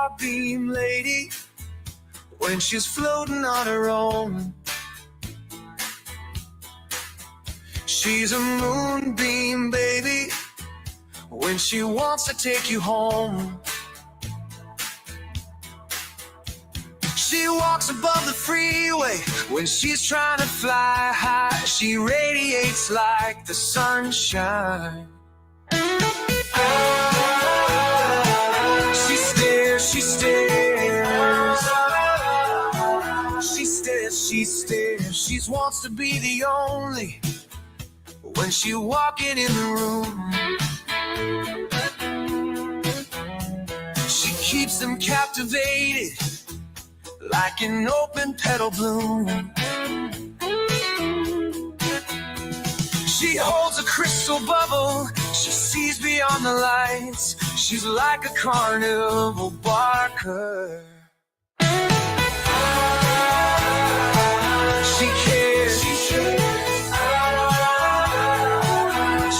starbeam lady when she's floating on her own. She's a moonbeam baby when she wants to take you home. She walks above the freeway when she's trying to fly high. She radiates like the sunshine. She stares, she stares. She stares, she stares. She wants to be the only when she walking in the room. She keeps them captivated like an open petal bloom. She holds a crystal bubble. She sees beyond the lights. She's like a carnival barker. She cares. She cares.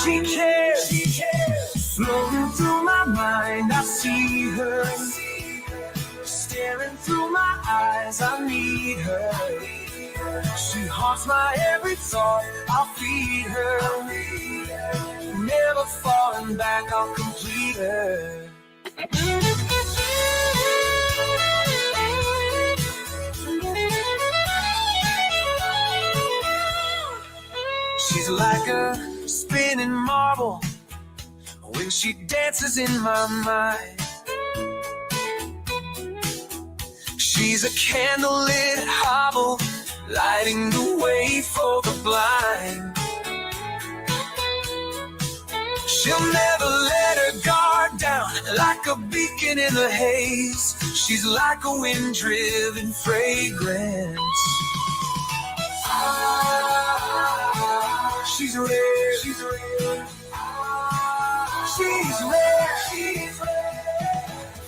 She cares. She cares. Floating through my mind, I see her. Staring through my eyes, I need her. She haunts my every thought, I'll feed her. Never falling back, I'll complete her. She's like a spinning marble when she dances in my mind. She's a candlelit hobble, lighting the way for the blind. She'll never let her guard down, like a beacon in the haze. She's like a wind-driven fragrance. She's rare, she's rare. She's rare, she's rare.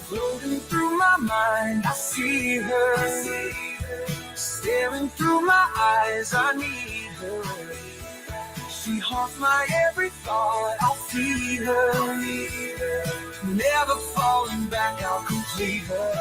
Floating through my mind, I see her. Staring through my eyes, I need her. She haunts my every thought, I'll feed her. Never falling back, I'll complete her.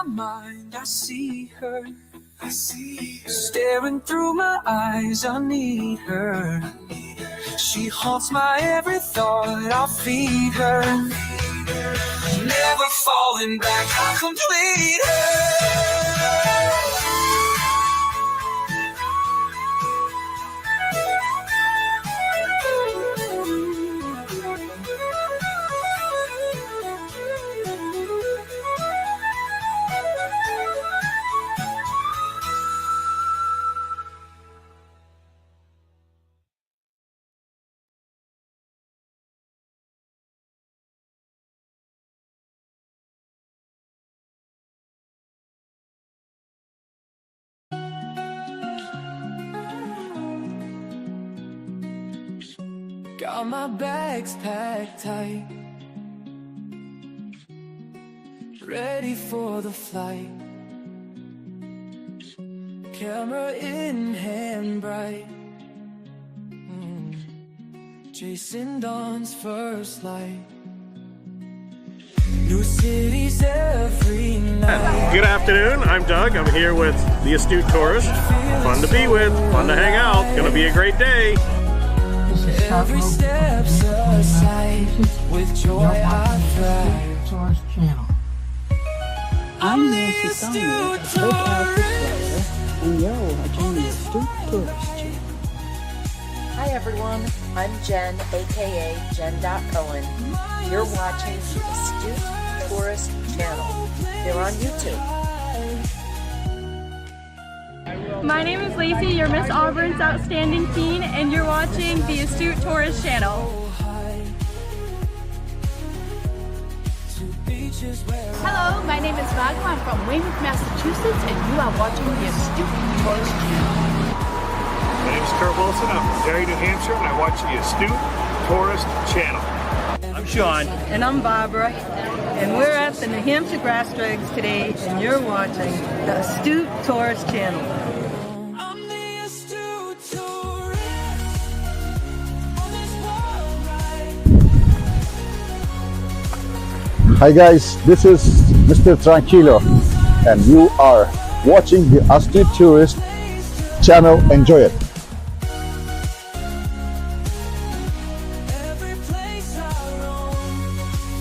Mind, I see her. I see her. Staring through my eyes, I need her. She haunts my every thought, I'll feed her. Never falling back, I'll complete her. Got my bags packed tight, ready for the flight. Camera in hand bright, chasing dawn's first light. New cities every night. Good afternoon, I'm Doug. I'm here with the Astute tourist. Fun to be with, fun to hang out. Gonna be a great day. Every step's a sight. With joy I thrive. Tourist channel. I'm Nancy Summers, a local explorer, and you're watching the Astute Tourist channel. Hi everyone, I'm Jen, aka Jen.Cohen. You're watching the Astute Tourist channel. They're on YouTube. My name is Lacey, your Miss Auburn's Outstanding Teen, and you're watching the Astute Tourist channel. Hello, my name is Magma. I'm from Weymouth, Massachusetts, and you are watching the Astute Tourist channel. My name is Kurt Wilson. I'm from Derry, New Hampshire, and I watch the Astute Tourist Channel. I'm Sean. And I'm Barbara, and we're at the New Hampshire Grass Drags today, and you're watching the Astute Tourist Channel. I'm the astute tourist on this world ride. Hi guys, this is Mr. Tranquilo and you are watching the Astute Tourist Channel. Enjoy it. Every place I roam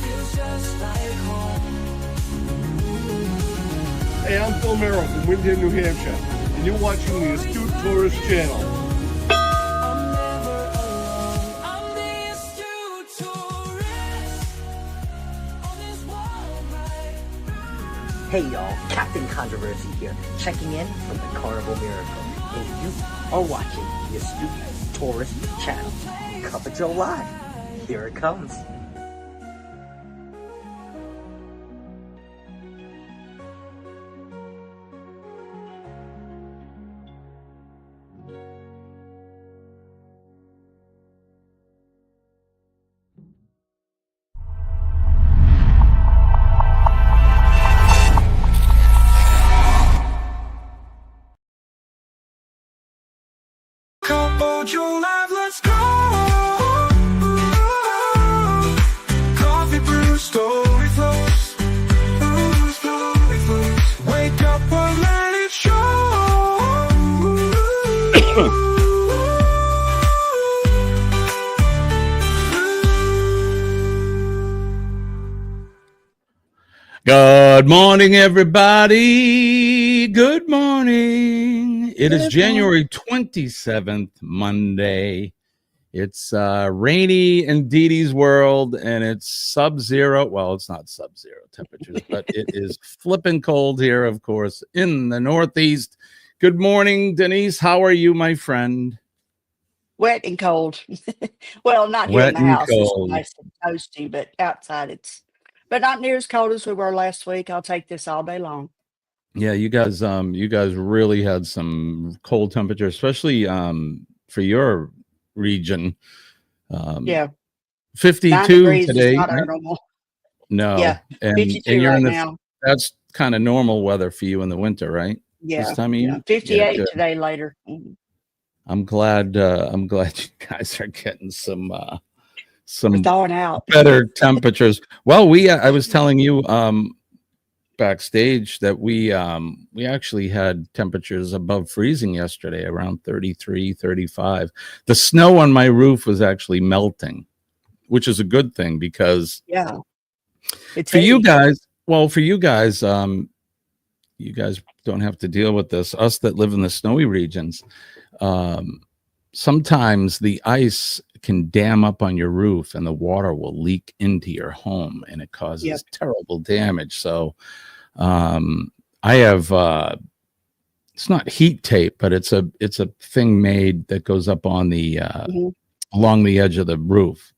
feels just like home. Hey, I'm Phil Merrill from Windham, New Hampshire, and you're watching the Astute Tourist Channel. I'm never alone. I'm the astute tourist on this world ride. Hey y'all, Captain Controversy here, checking in from the Carnival Miracle, and you are watching the Astute Tourist Channel. Cup of Joe Live. Here it comes. Cup of Joe Live, let's go. Coffee brew, story flows. Story flows. Wake up and let it Good morning, everybody. Good morning. It is January 27th, Monday. It's rainy in Dee Dee's world, and it's sub-zero. Well, it's not sub-zero temperatures, but it is flipping cold here, of course, in the Northeast. Good morning, Denise. How are you, my friend? Wet and cold. Well, not here Wet in the and house. cold. It's nice and toasty, but outside but not near as cold as we were last week. I'll take this all day long. Yeah, you guys really had some cold temperature, especially for your region. Yeah. 52 9 degrees today. is not our Right? normal. No. Yeah. And 52 you're right in now. that's kind of normal weather for you in the winter, right? Yeah. This time of Yeah. year? 58 good. today later. Mhm. I'm glad you guys are getting some We're thawing out. better temperatures. Well, I was telling you backstage that we actually had temperatures above freezing yesterday, around 33, 35. The snow on my roof was actually melting, which is a good thing because Yeah. It's for you heavy. guys, you guys don't have to deal with this. Us that live in the snowy regions, sometimes the ice can dam up on your roof and the water will leak into your home and it causes terrible damage. So I have it's not heat tape, but it's a thing made that goes up on the along the edge of the roof,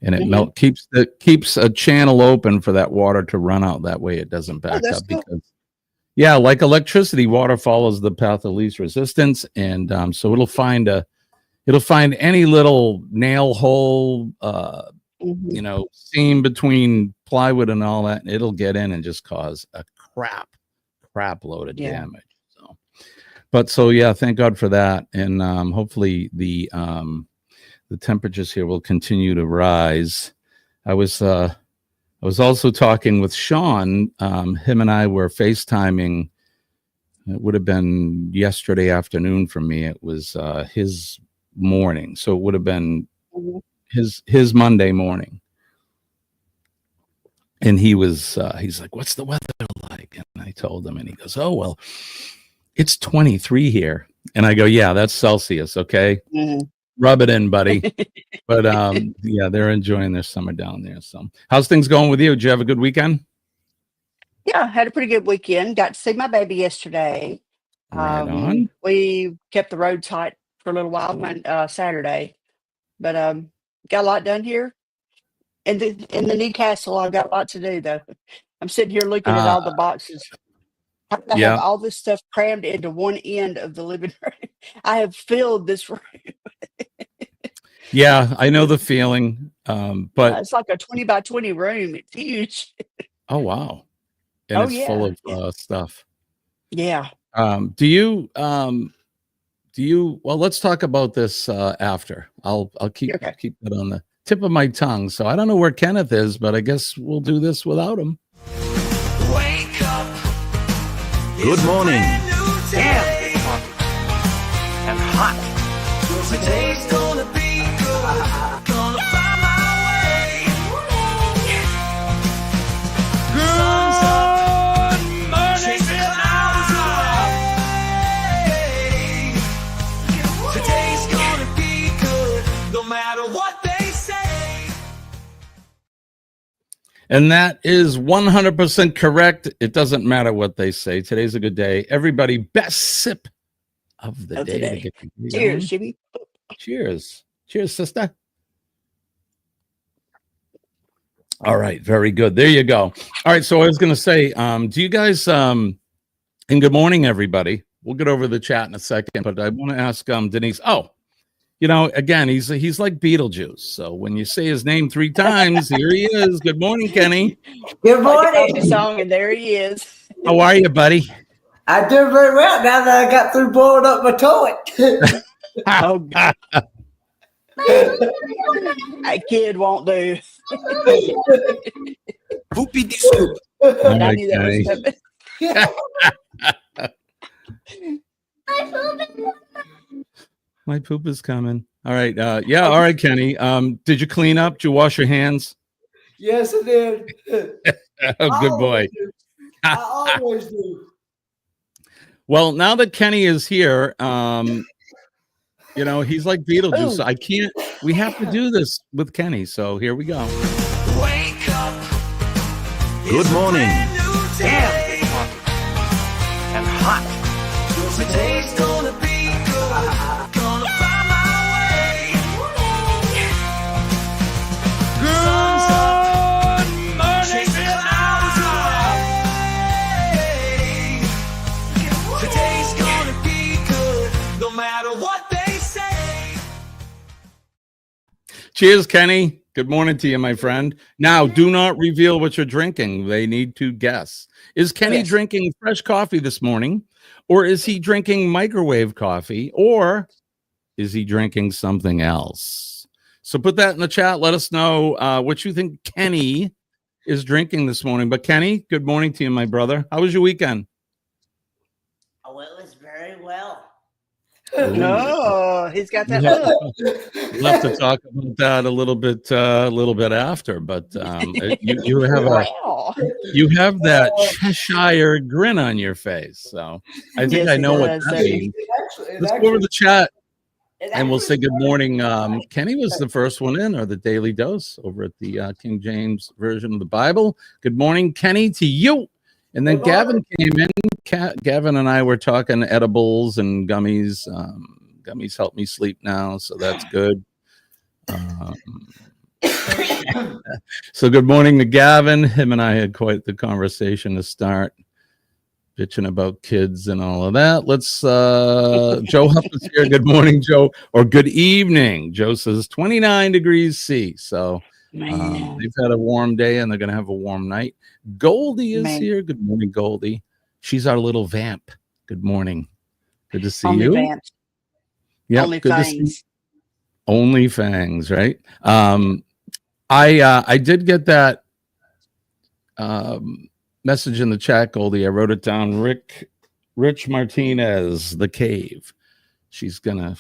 and it keeps a channel open for that water to run out. That way it doesn't back up cool. because like electricity, water follows the path of least resistance, and so it'll find any little nail hole, seam between plywood and all that, and it'll get in and just cause a crap load of damage. So thank God for that, and hopefully the temperatures here will continue to rise. I was also talking with Sean. Him and I were FaceTiming. It would have been yesterday afternoon for me. It was his morning, so it would have been his Monday morning. And he's like, "What's the weather like?" And I told him, and he goes, "Oh well, it's 23 here." And I go, "Yeah, that's Celsius, okay? Rub it in, buddy." But they're enjoying their summer down there. So, how's things going with you? Did you have a good weekend? Yeah, had a pretty good weekend. Got to see my baby yesterday. Right on. We kept the road tight for a little while on Saturday, but got a lot done here. In the new castle, I've got a lot to do though. I'm sitting here looking at all the boxes. I have all this stuff crammed into one end of the living room. I have filled this room. Yeah, I know the feeling. But It's like a 20 by 20 room. It's huge. oh wow, and Oh it's full yeah. of stuff. Yeah. Do you well, let's talk about this after. I'll keep Okay. that on the tip of my tongue. So I don't know where Kenneth is, but I guess we'll do this without him. Wake up. Good morning. Damn. And hot. Today's gonna be good. Gonna find my way. Sun's up. Chasing clouds away. Today's gonna be good. No matter what they say. And that is 100% correct. It doesn't matter what they say. Today's a good day. Everybody, best sip of the day. To get the day Cheers, going. Jimmy. Cheers. Cheers, sister. All right, very good. There you go. All right, so I was going to say, do you guys, and good morning, everybody. We'll get over the chat in a second, but I want to ask Denise. Oh, you know, again, he's like Beetlejuice. So when you say his name 3 times, here he is. Good morning, Kenny. Good morning. Like a song, and there he is. How are you, buddy? I do very well now that I got through blowing up my toilet. Oh, God. That kid won't do. Poopy de scoop. All I right, knew that was coming. My poop is coming. All right. Yeah. All right, Kenny. Did you clean up? Did you wash your hands? Yes, I did. Oh, good boy. I always do. Well, now that Kenny is here, you know, he's like Beetlejuice. So I can't. We have to do this with Kenny. So here we go. Wake up. Good morning. Damn. And hot. Today's gonna be good. Gonna find my way. Sun's up. Chasing clouds away. Today's gonna be good. No matter what they say. Cheers, Kenny. Good morning to you, my friend. Now, do not reveal what you're drinking. They need to guess. Is Kenny drinking fresh coffee this morning? Or is he drinking microwave coffee? Or is he drinking something else? So put that in the chat. Let us know what you think Kenny is drinking this morning. But Kenny, good morning to you, my brother. How was your weekend? Oh, it was very well. No, he's got that look. We'll have to talk about that a little bit after. But you have that Cheshire grin on your face. So I think Yes, I he know what does. that means. Let's go over the chat and we'll say good morning. Kenny was the first one in, or the Daily Dose over at the King James Version of the Bible. Good morning, Kenny, to you. And then Gavin came in. Gavin and I were talking edibles and gummies. Gummies help me sleep now, so that's good. So good morning to Gavin. Him and I had quite the conversation to start, bitching about kids and all of that. Let's Joe Huff is here. Good morning, Joe, or good evening. Joe says 29 degrees C. So they've had a warm day and they're gonna have a warm night. Goldie is here. Good morning, Goldie. She's our little vamp. Good morning. Good to see you. Vamp. Yeah, Only good fangs. to see. Only fangs, right? I did get that message in the chat, Goldie. I wrote it down. Rich Martinez, The Cave. She's gonna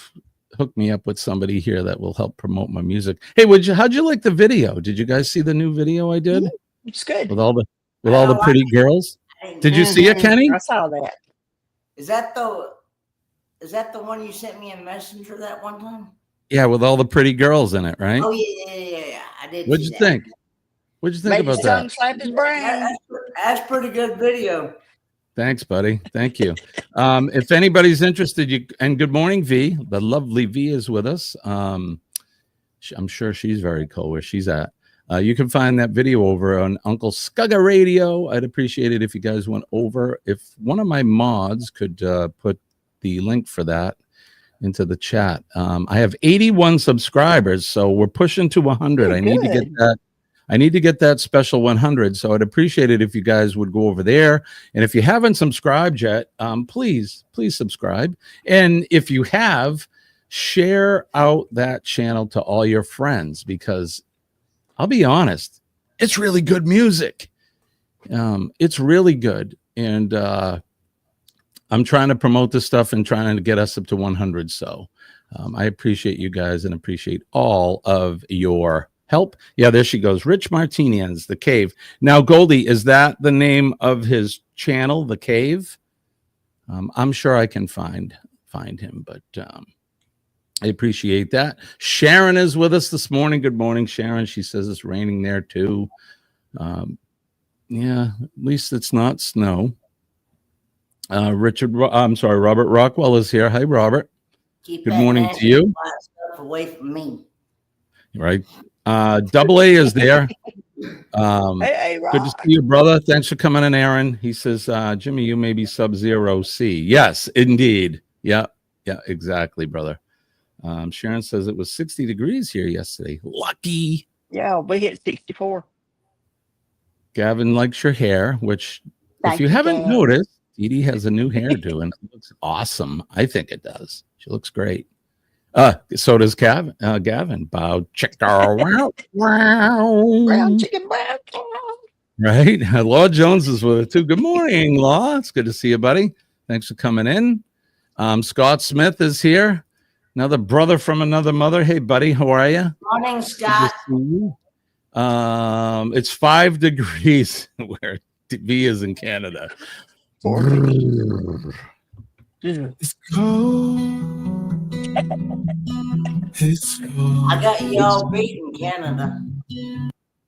hook me up with somebody here that will help promote my music. Hey, how'd you like the video? Did you guys see the new video I did? It's good. With all the pretty girls. Did you see it, Kenny? I saw that. Is that the one you sent me in Messenger that one time? Yeah, with all the pretty girls in it, right? Oh yeah. I did. What'd you think? What'd you think Made his about tongue that? slap his brain. That's pretty good video. Thanks, buddy. Thank you. If anybody's interested, and good morning, V. The lovely V is with us. I'm sure she's very cool where she's at. You can find that video over on Uncle Scugga Radio. I'd appreciate it if you guys went over. If one of my mods could put the link for that into the chat. I have 81 subscribers, so we're pushing to 100. I need to get that. I need to get that special 100. So I'd appreciate it if you guys would go over there. And if you haven't subscribed yet, please subscribe. And if you have, share out that channel to all your friends, because I'll be honest, it's really good music. It's really good. And I'm trying to promote this stuff and trying to get us up to 100. So I appreciate you guys and appreciate all of your help. Yeah, there she goes. Rich Martinez, The Cave. Now, Goldie, is that the name of his channel, The Cave? I'm sure I can find him, but I appreciate that. Sharon is with us this morning. Good morning, Sharon. She says it's raining there too. Yeah, at least it's not snow. Robert Rockwell is here. Hi, Robert. Keep Good that morning nasty to you. stuff away from me. Right. Double A is there. Hey, good to see you, brother. Thanks for coming in, Aaron. He says, Jimmy, you may be Sub-Zero C. Yes, indeed. Yeah, exactly, brother. Sharon says it was 60 degrees here yesterday. Lucky. Yeah, we hit 64. Gavin likes your hair, which if you haven't noticed, Dee Dee has a new hairdo and it looks awesome. I think it does. She looks great. So does Gavin. Bow chicken. Brown chicken, brown cow. Right. Law Jones is with it too. Good morning, Law. It's good to see you, buddy. Thanks for coming in. Scott Smith is here. Another brother from another mother. Hey, buddy, how are you? Morning, Scott. It's 5 degrees where V is in Canada. It's cold. It's cold. I got you all beat in Canada.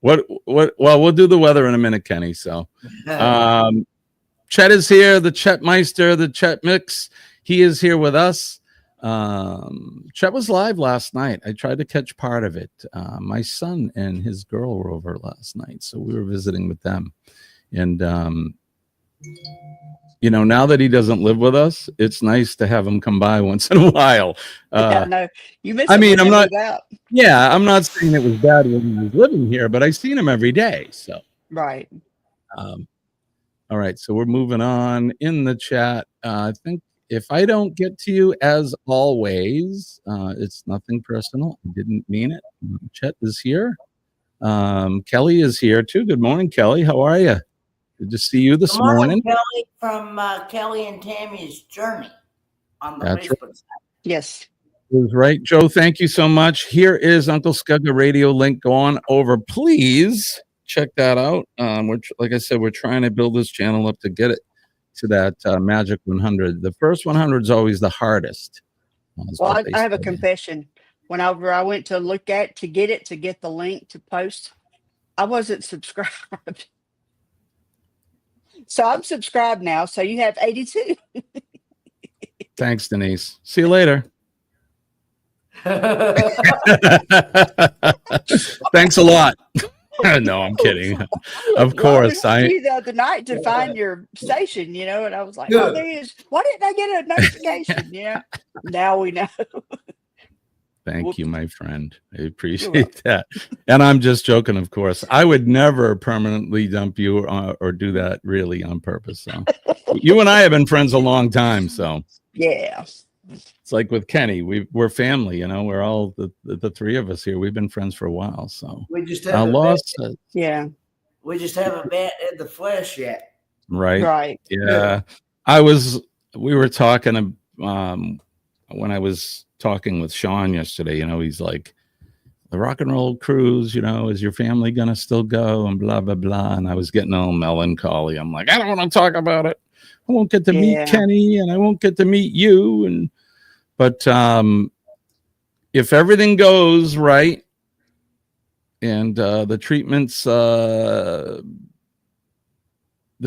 What? Well, we'll do the weather in a minute, Kenny. So, Chet is here. The Chet Meister, the Chet Mix. He is here with us. Chet was live last night. I tried to catch part of it. My son and his girl were over last night, so we were visiting with them. And now that he doesn't live with us, it's nice to have him come by once in a while. No, you missed. I mean, I'm not saying it was bad when he was living here, but I seen him every day. So right. All right, so we're moving on in the chat. I think if I don't get to you, as always, it's nothing personal. I didn't mean it. Chet is here. Kelly is here too. Good morning, Kelly. How are you? Good to see you this morning. Kelly, from Kelly and Tammy's journey on the That's Facebook right. side. Yes. It was right. Joe, thank you so much. Here is Uncle Scugga radio link. Go on over, please. Check that out. Like I said, we're trying to build this channel up to get it to that magic 100. The first 100 is always the hardest. Well, I have a confession. Whenever I went to get the link to post, I wasn't subscribed. So I'm subscribed now. So you have 82. Thanks, Denise. See you later. Thanks a lot. No, I'm kidding. Of course. I was the other night to find your station, and I was like, oh, there is. Why didn't I get a notification? Now we know. Thank you, my friend. I appreciate that. And I'm just joking, of course. I would never permanently dump you or do that really on purpose. So you and I have been friends a long time. So yeah, it's like with Kenny, we're family. We're all the three of us here. We've been friends for a while. So we just haven't yeah, we just haven't met in the flesh yet. Right. Yeah. We were talking when I was talking with Sean yesterday, he's like, the rock and roll cruise, is your family gonna still go and blah blah blah. And I was getting all melancholy. I'm like, I don't want to talk about it. I won't get to meet Kenny and I won't get to meet you. But if everything goes right and the treatments, the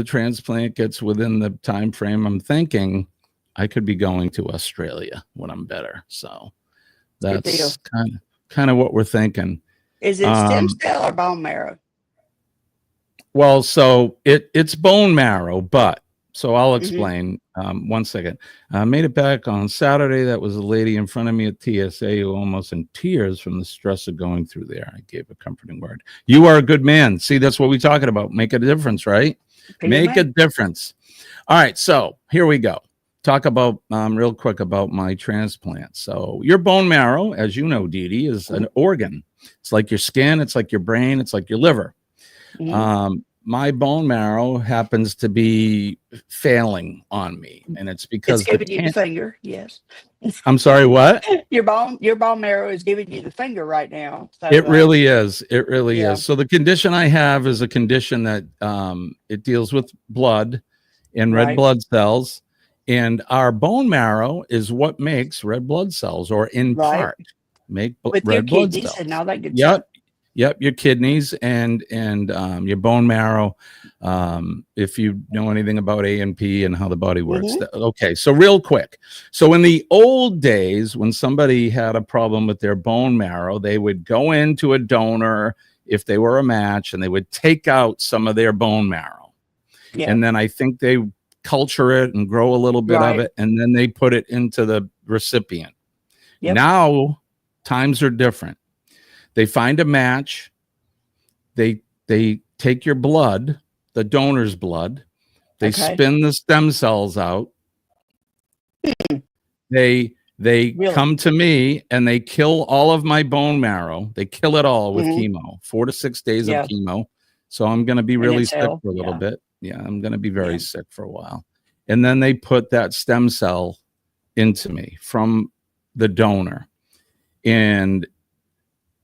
transplant gets within the time frame, I'm thinking I could be going to Australia when I'm better. So that's kind of what we're thinking. Is it stem cell or bone marrow? Well, so it's bone marrow, but So I'll explain. One second. I made it back on Saturday. That was a lady in front of me at TSA who almost in tears from the stress of going through there. I gave a comforting word. You are a good man. See, that's what we're talking about. Make a difference, right? Make a difference. All right. So here we go. Talk about real quick about my transplant. So your bone marrow, as you know, Dee Dee, is an organ. It's like your skin. It's like your brain. It's like your liver. My bone marrow happens to be failing on me, and it's because it's giving you the finger. Yes. I'm sorry, what? Your bone marrow is giving you the finger right now. So, it really is. It really yeah. is. So the condition I have is a condition that it deals with blood and red blood cells, and our bone marrow is what makes red blood cells, or in part make with red your blood kidneys cells. and all that good stuff. Yep, your kidneys and your bone marrow. If you know anything about A&P and how the body works. Okay, so real quick. So in the old days, when somebody had a problem with their bone marrow, they would go into a donor if they were a match, and they would take out some of their bone marrow. And then I think they culture it and grow a little bit of it, and then they put it into the recipient. Now times are different. They find a match. They take your blood, the donor's blood. They spin the stem cells out. They come to me and they kill all of my bone marrow. They kill it all with chemo, 4 to 6 days of chemo. So I'm going to be really sick for a little bit. Yeah, I'm going to be very sick for a while. And then they put that stem cell into me from the donor. And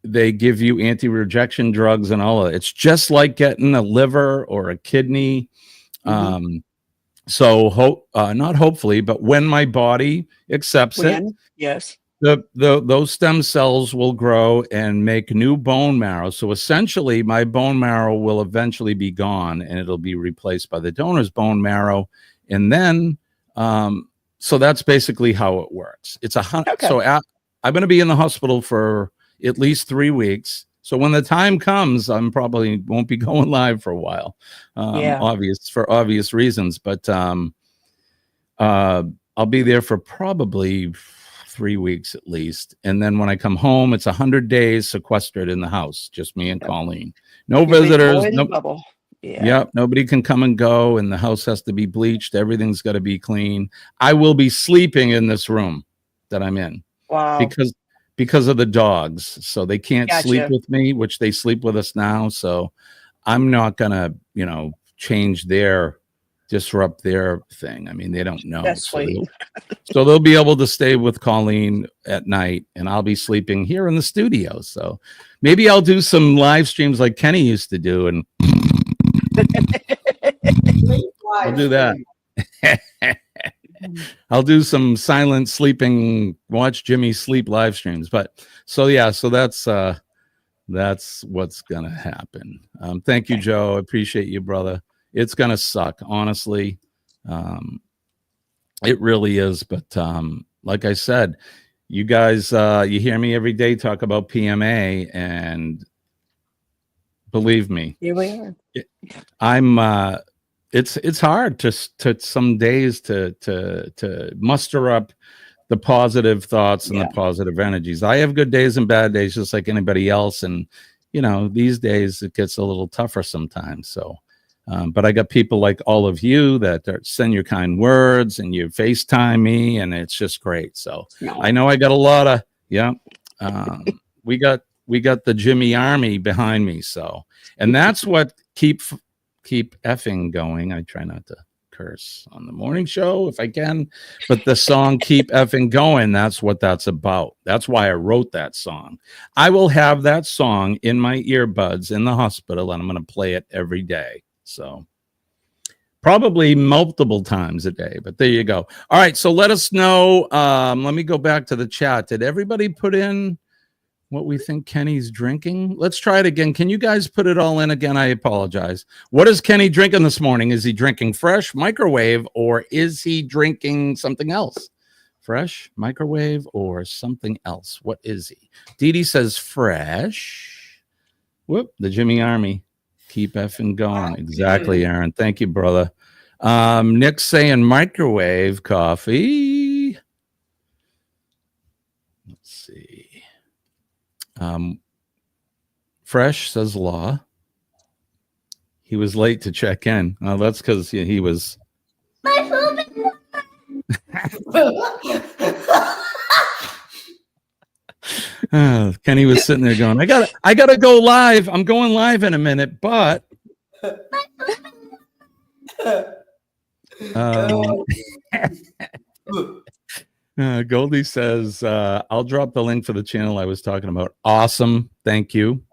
they give you anti-rejection drugs and all of it. It's just like getting a liver or a kidney. So not hopefully, but when my body accepts it, those stem cells will grow and make new bone marrow. So essentially my bone marrow will eventually be gone, and it'll be replaced by the donor's bone marrow. And then, so that's basically how it works. It's I'm going to be in the hospital for at least 3 weeks. So when the time comes, I'm probably won't be going live for a while, for obvious reasons. But I'll be there for probably 3 weeks at least. And then when I come home, it's 100 days sequestered in the house, just me and Colleen. No visitors. Yep, nobody can come and go, and the house has to be bleached. Everything's got to be clean. I will be sleeping in this room that I'm in. Wow. Because of the dogs. So they can't sleep with me, which they sleep with us now. So I'm not gonna, disrupt their thing. I mean, they don't know. That's sweet. So they'll be able to stay with Colleen at night, and I'll be sleeping here in the studio. So maybe I'll do some live streams like Kenny used to do, and I'll do that. I'll do some silent sleeping, watch Jimmy sleep live streams. But so that's what's gonna happen. Thank you, Joe. I appreciate you, brother. It's gonna suck, honestly. It really is. But like I said, you guys, you hear me every day talk about PMA, and believe me, here we are. I'm it's hard to some days to muster up the positive thoughts and the positive energies. I have good days and bad days just like anybody else, and these days it gets a little tougher sometimes. So but I got people like all of you that send your kind words, and you FaceTime me, and it's just great. So I know I got a lot of we got the Jimmy Army behind me. So, and that's what keep effing going. I try not to curse on the morning show if I can, but the song Keep Effing Going, that's what that's about. That's why I wrote that song. I will have that song in my earbuds in the hospital, and I'm going to play it every day. So probably multiple times a day, but there you go. All right, so let us know. Let me go back to the chat. Did everybody put in what we think Kenny's drinking? Let's try it again. Can you guys put it all in again? I apologize. What is Kenny drinking this morning? Is he drinking fresh, microwave, or is he drinking something else? Fresh, microwave, or something else? What is he? Dee Dee says fresh. Whoop, the Jimmy Army. Keep effing going. Exactly, Aaron. Thank you, brother. Nick's saying microwave coffee. Let's see. Fresh says Law. He was late to check in. That's because he was. Kenny was sitting there going, I gotta go live. I'm going live in a minute, but Goldie says, I'll drop the link for the channel I was talking about. Awesome. Thank you.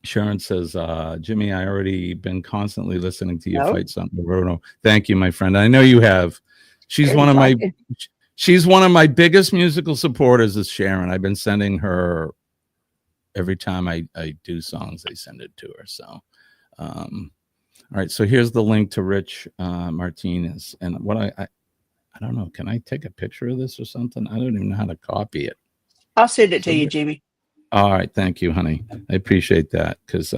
Sharon says, Jimmy, I already been constantly listening to you fight something. Thank you, my friend. I know you have. She's one of my biggest musical supporters is Sharon. I've been sending her every time I do songs, I send it to her. So, all right. So here's the link to Rich Martinez. And what I don't know. Can I take a picture of this or something? I don't even know how to copy it. I'll send it to you, Jimmy. All right. Thank you, honey. I appreciate that. Because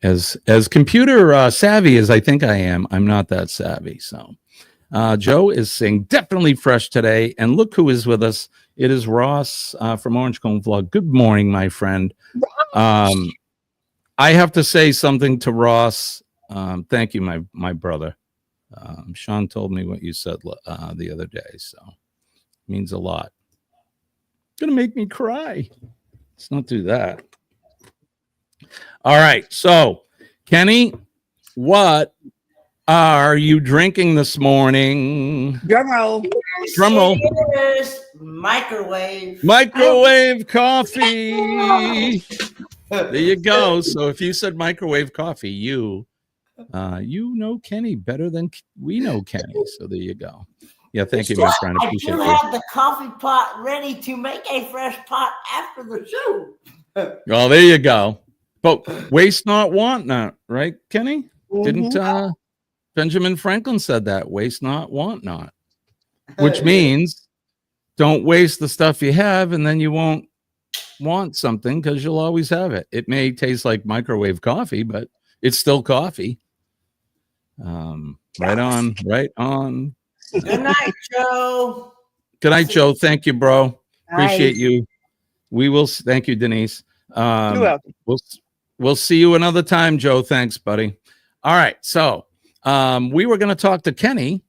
as computer savvy as I think I am, I'm not that savvy. So Joe is saying definitely fresh today. And look who is with us. It is Ross from Orange Cone Vlog. Good morning, my friend. I have to say something to Ross. Thank you, my brother. Sean told me what you said the other day, so it means a lot. Gonna make me cry. Let's not do that. All right, so Kenny, what are you drinking this morning? Drum roll. Drum roll. Microwave coffee. There you go. So if you said microwave coffee, you know Kenny better than we know Kenny. So there you go. Yeah, thank you, my friend. I appreciate do you. have the coffee pot ready to make a fresh pot after the show. Well, there you go. But waste not, want not, right, Kenny? Didn't Benjamin Franklin said that? Waste not, want not. Which means don't waste the stuff you have, and then you won't want something because you'll always have it. It may taste like microwave coffee, but it's still coffee. Right on. Good night, Joe. Good night, Joe. Thank you, bro. Appreciate you. We will. Thank you, Denise. You're welcome. We'll see you another time, Joe. Thanks, buddy. All right. So we were going to talk to Kenny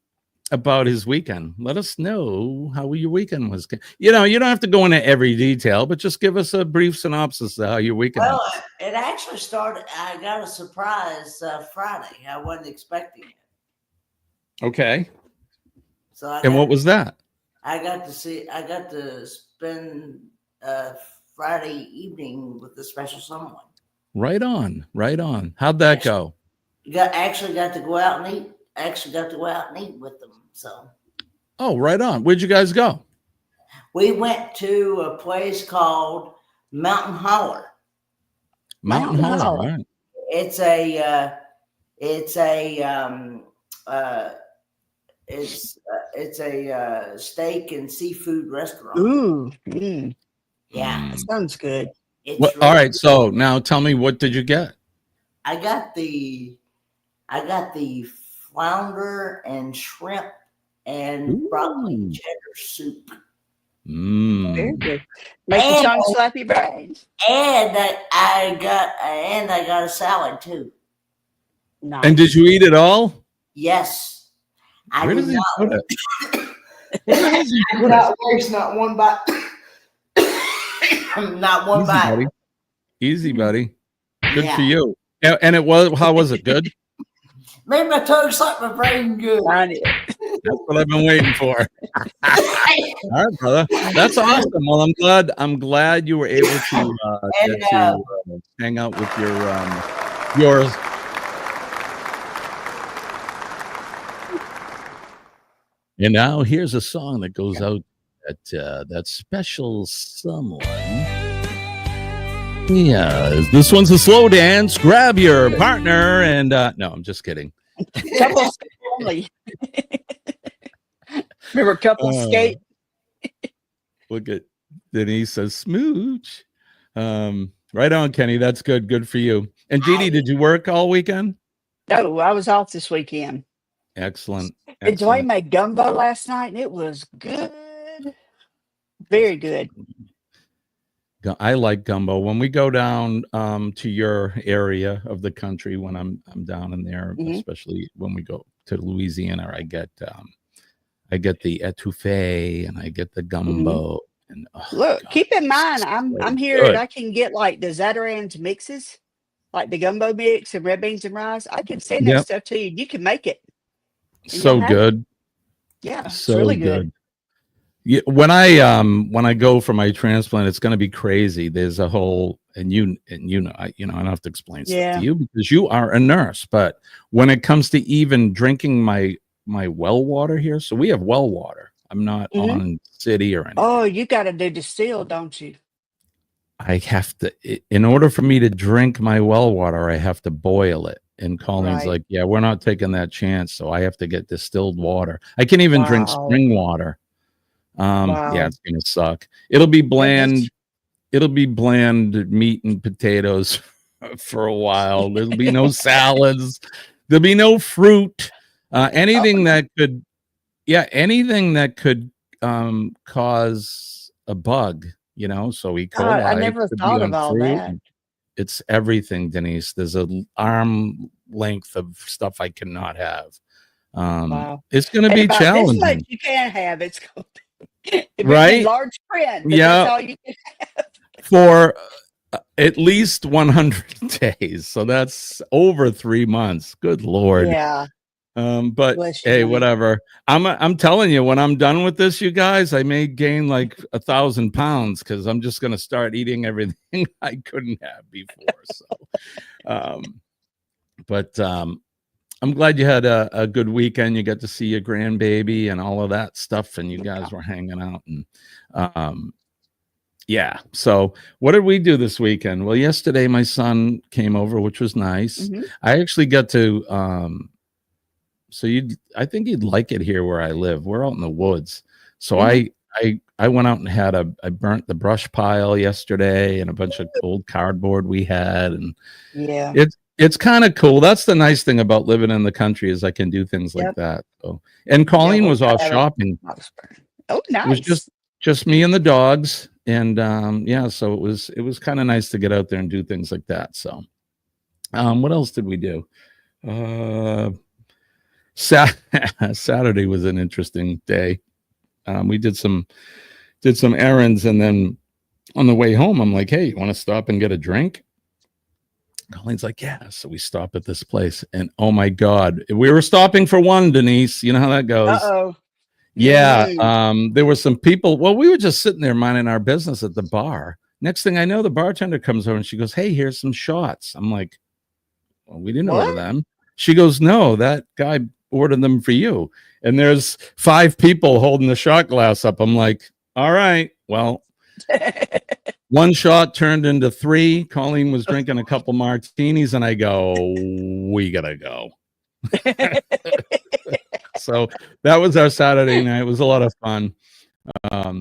about his weekend. Let us know how your weekend was. You don't have to go into every detail, but just give us a brief synopsis of how your weekend Well, was. it actually started. I got a surprise Friday. I wasn't expecting it. Okay. So what was that? I got to spend Friday evening with a special someone. Right on. How'd that go? Actually got to go out and eat with them. So. Oh, right on. Where'd you guys go? We went to a place called Mountain Holler. Mountain Holler. Right. It's a steak and seafood restaurant. Ooh. Yeah. That sounds good. All right. So now tell me, what did you get? I got the flounder and shrimp and broccoli cheddar soup. Very good. Make the tongue slap your brains. And I got a salad too. Nice. And did you eat it all? Yes. Where does he put it? Not waste not one bite. Not one bite. Buddy. Easy, buddy. Good for you. And it was, how was it? Good? Made my tongue slap my brain good. That's what I've been waiting for. All right, brother. That's awesome. Well, I'm glad you were able to hang out with yours. And now here's a song that goes out at that special someone. Yeah, this one's a slow dance. Grab your partner and no, I'm just kidding. Couples only. Remember couple skate? Look at Denise says smooch. Right on, Kenny. That's good. Good for you. And Dee Dee, did you work all weekend? No, I was off this weekend. Excellent. And Dwayne Excellent. made gumbo last night, and it was good. Very good. I like gumbo. When we go down to your area of the country, when I'm down in there, especially when we go to Louisiana, I get the etouffee and I get the gumbo. And Look, keep in mind, I'm here and I can get like the Zatarain's mixes, like the gumbo mix and red beans and rice. I can send that stuff to you. You can make it. So good. Yeah, it's So really good. Yeah, when I go for my transplant, it's going to be crazy. There's a whole, and you know, I don't have to explain stuff to you because you are a nurse. But when it comes to even drinking my well water here, so we have well water. I'm not on city or anything. Oh, you got to do distilled, don't you? I have to, in order for me to drink my well water, I have to boil it. And Colleen's like, yeah, we're not taking that chance. So I have to get distilled water. I can't even drink spring water. Yeah, it's gonna suck. It'll be bland. It'll be bland meat and potatoes for a while. There'll be no salads. There'll be no fruit. Anything that could cause a bug, so E. coli. I never thought of all that. It's everything, Denise. There's an arm length of stuff I cannot have. It's going to be challenging. This much you can have. It's going to be right. Large print. Yeah. That's all you can have. For at least 100 days. So that's over 3 months. Good Lord. Yeah. But hey, whatever. I'm telling you, when I'm done with this, you guys, I may gain like 1,000 pounds because I'm just gonna start eating everything I couldn't have before. So, but I'm glad you had a good weekend. You got to see your grandbaby and all of that stuff, and you guys were hanging out. And yeah. So what did we do this weekend? Well, yesterday my son came over, which was nice. I actually got to so I think you'd like it here where I live. We're out in the woods. So I went out and I burnt the brush pile yesterday and a bunch of old cardboard we had. And it's kind of cool. That's the nice thing about living in the country is I can do things like that. So, and Colleen was off shopping. Oh, nice. It was just me and the dogs. And so it was kind of nice to get out there and do things like that. So what else did we do? Saturday was an interesting day. We did some errands, and then on the way home, I'm like, "Hey, you want to stop and get a drink?" Colleen's like, "Yeah." So we stop at this place, and oh my God, we were stopping for one, Denise. You know how that goes. Yeah. There were some people. Well, we were just sitting there minding our business at the bar. Next thing I know, the bartender comes over and she goes, "Hey, here's some shots." I'm like, "Well, we didn't order them." She goes, "No, that guy ordered them for you." And there's 5 people holding the shot glass up. I'm like, all right, well, one shot turned into 3. Colleen was drinking a couple martinis, and I go, we gotta go. So that was our Saturday night. It was a lot of fun.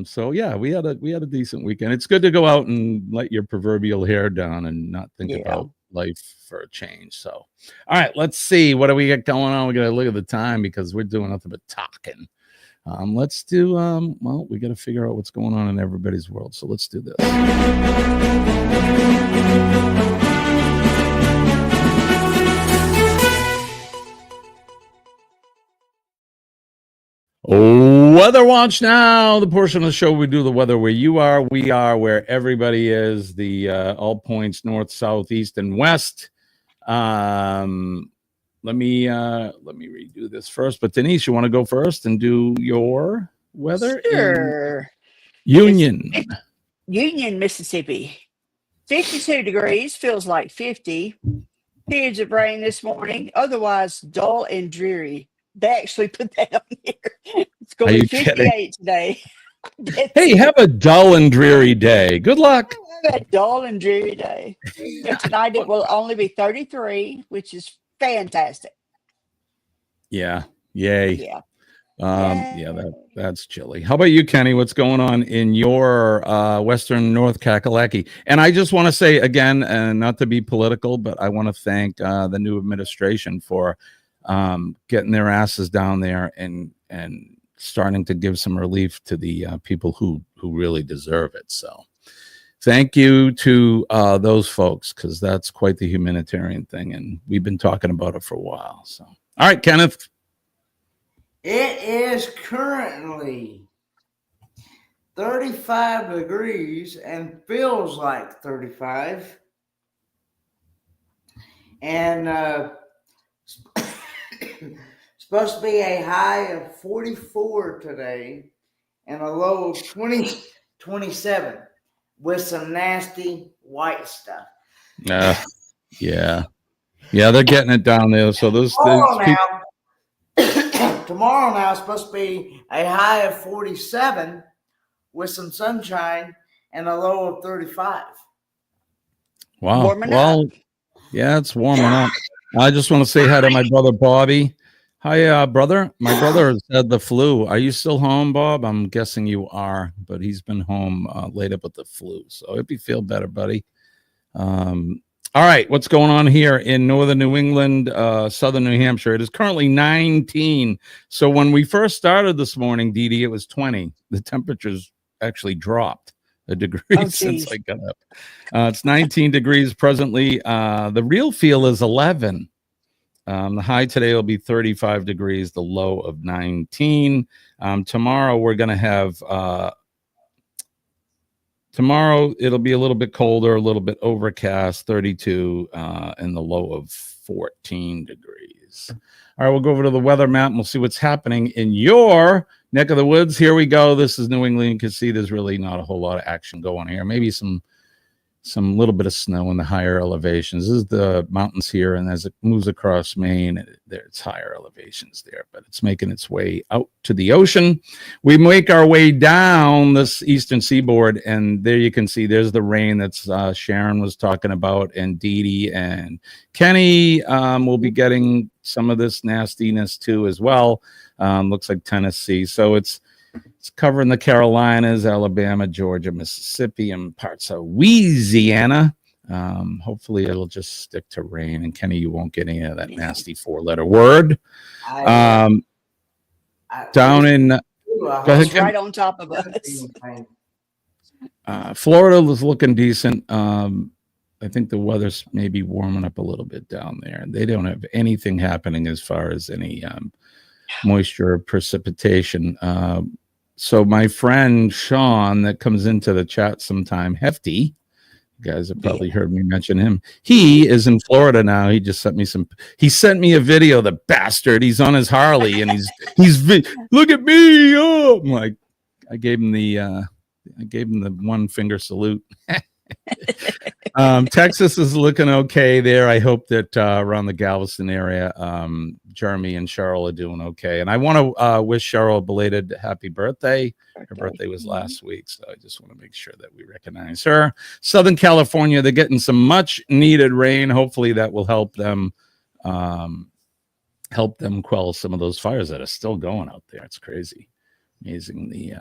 So yeah, we had a decent weekend. It's good to go out and let your proverbial hair down and not think about life for a change. So all right, let's see, what do we got going on? We gotta look at the time because we're doing nothing but talking. Let's do well, we got to figure out what's going on in everybody's world, so let's do this. Weather Watch Now, the portion of the show we do the weather where you are, we are where everybody is, the all points north, south, east, and west. Let me redo this first. But Denise, you want to go first and do your weather? Sure. Union, Mississippi. 52 degrees, feels like 50. Periods of rain this morning, otherwise dull and dreary. They actually put that on here. It's going to be 58 today. Hey, have a dull and dreary day. Good luck. Have a dull and dreary day. And tonight it will only be 33, which is fantastic. Yeah. Yay. Yeah. Yeah, that's chilly. How about you, Kenny? What's going on in your Western North Kakalaki? And I just want to say again, and not to be political, but I want to thank the new administration for getting their asses down there and starting to give some relief to the people who really deserve it. So thank you to those folks, because that's quite the humanitarian thing, and we've been talking about it for a while. So, all right, Kenneth. It is currently 35 degrees and feels like 35. And supposed to be a high of 44 today and a low of 27 with some nasty white stuff. Yeah, they're getting it down there. So those Tomorrow now is supposed to be a high of 47 with some sunshine and a low of 35. Wow. Warming up. Yeah, it's warming up. I just want to say hi to my brother Bobby. Hi, brother. My brother has had the flu. Are you still home, Bob? I'm guessing you are, but he's been home laid up with the flu. So I hope you feel better, buddy. All right, what's going on here in northern New England, southern New Hampshire? It is currently 19. So when we first started this morning, Dee Dee, it was 20. The temperature's actually dropped a degree since I got up. It's 19 degrees presently. The real feel is 11. The high today will be 35 degrees, the low of 19. Tomorrow we're going to have... Tomorrow, it'll be a little bit colder, a little bit overcast, 32, and the low of 14 degrees. All right, we'll go over to the weather map, and we'll see what's happening in your neck of the woods. Here we go. This is New England. You can see there's really not a whole lot of action going here. Maybe some little bit of snow in the higher elevations. This is the mountains here, and as it moves across Maine, it's higher elevations there, but it's making its way out to the ocean. We make our way down this eastern seaboard, and there you can see there's the rain that's Sharon was talking about, and Dee Dee and Kenny will be getting some of this nastiness too as well. Looks like Tennessee. So it's covering the Carolinas, Alabama, Georgia, Mississippi, and parts of Louisiana. Hopefully it'll just stick to rain. And Kenny, you won't get any of that nasty 4-letter word. Down in go ahead, right on top of us. Florida is looking decent. I think the weather's maybe warming up a little bit down there. They don't have anything happening as far as any moisture or precipitation. So my friend Sean that comes into the chat sometime, Hefty, you guys have probably heard me mention him. He is in Florida now. He just sent me a video, the bastard. He's on his Harley and he's look at me. Oh, I'm like, I gave him the one finger salute. Texas is looking okay there. I hope that around the Galveston area, Jeremy and Cheryl are doing okay. And I want to wish Cheryl a belated happy birthday. Her birthday was last week, so I just want to make sure that we recognize her. Southern California, they're getting some much needed rain. Hopefully that will help them quell some of those fires that are still going out there. It's crazy. Amazing the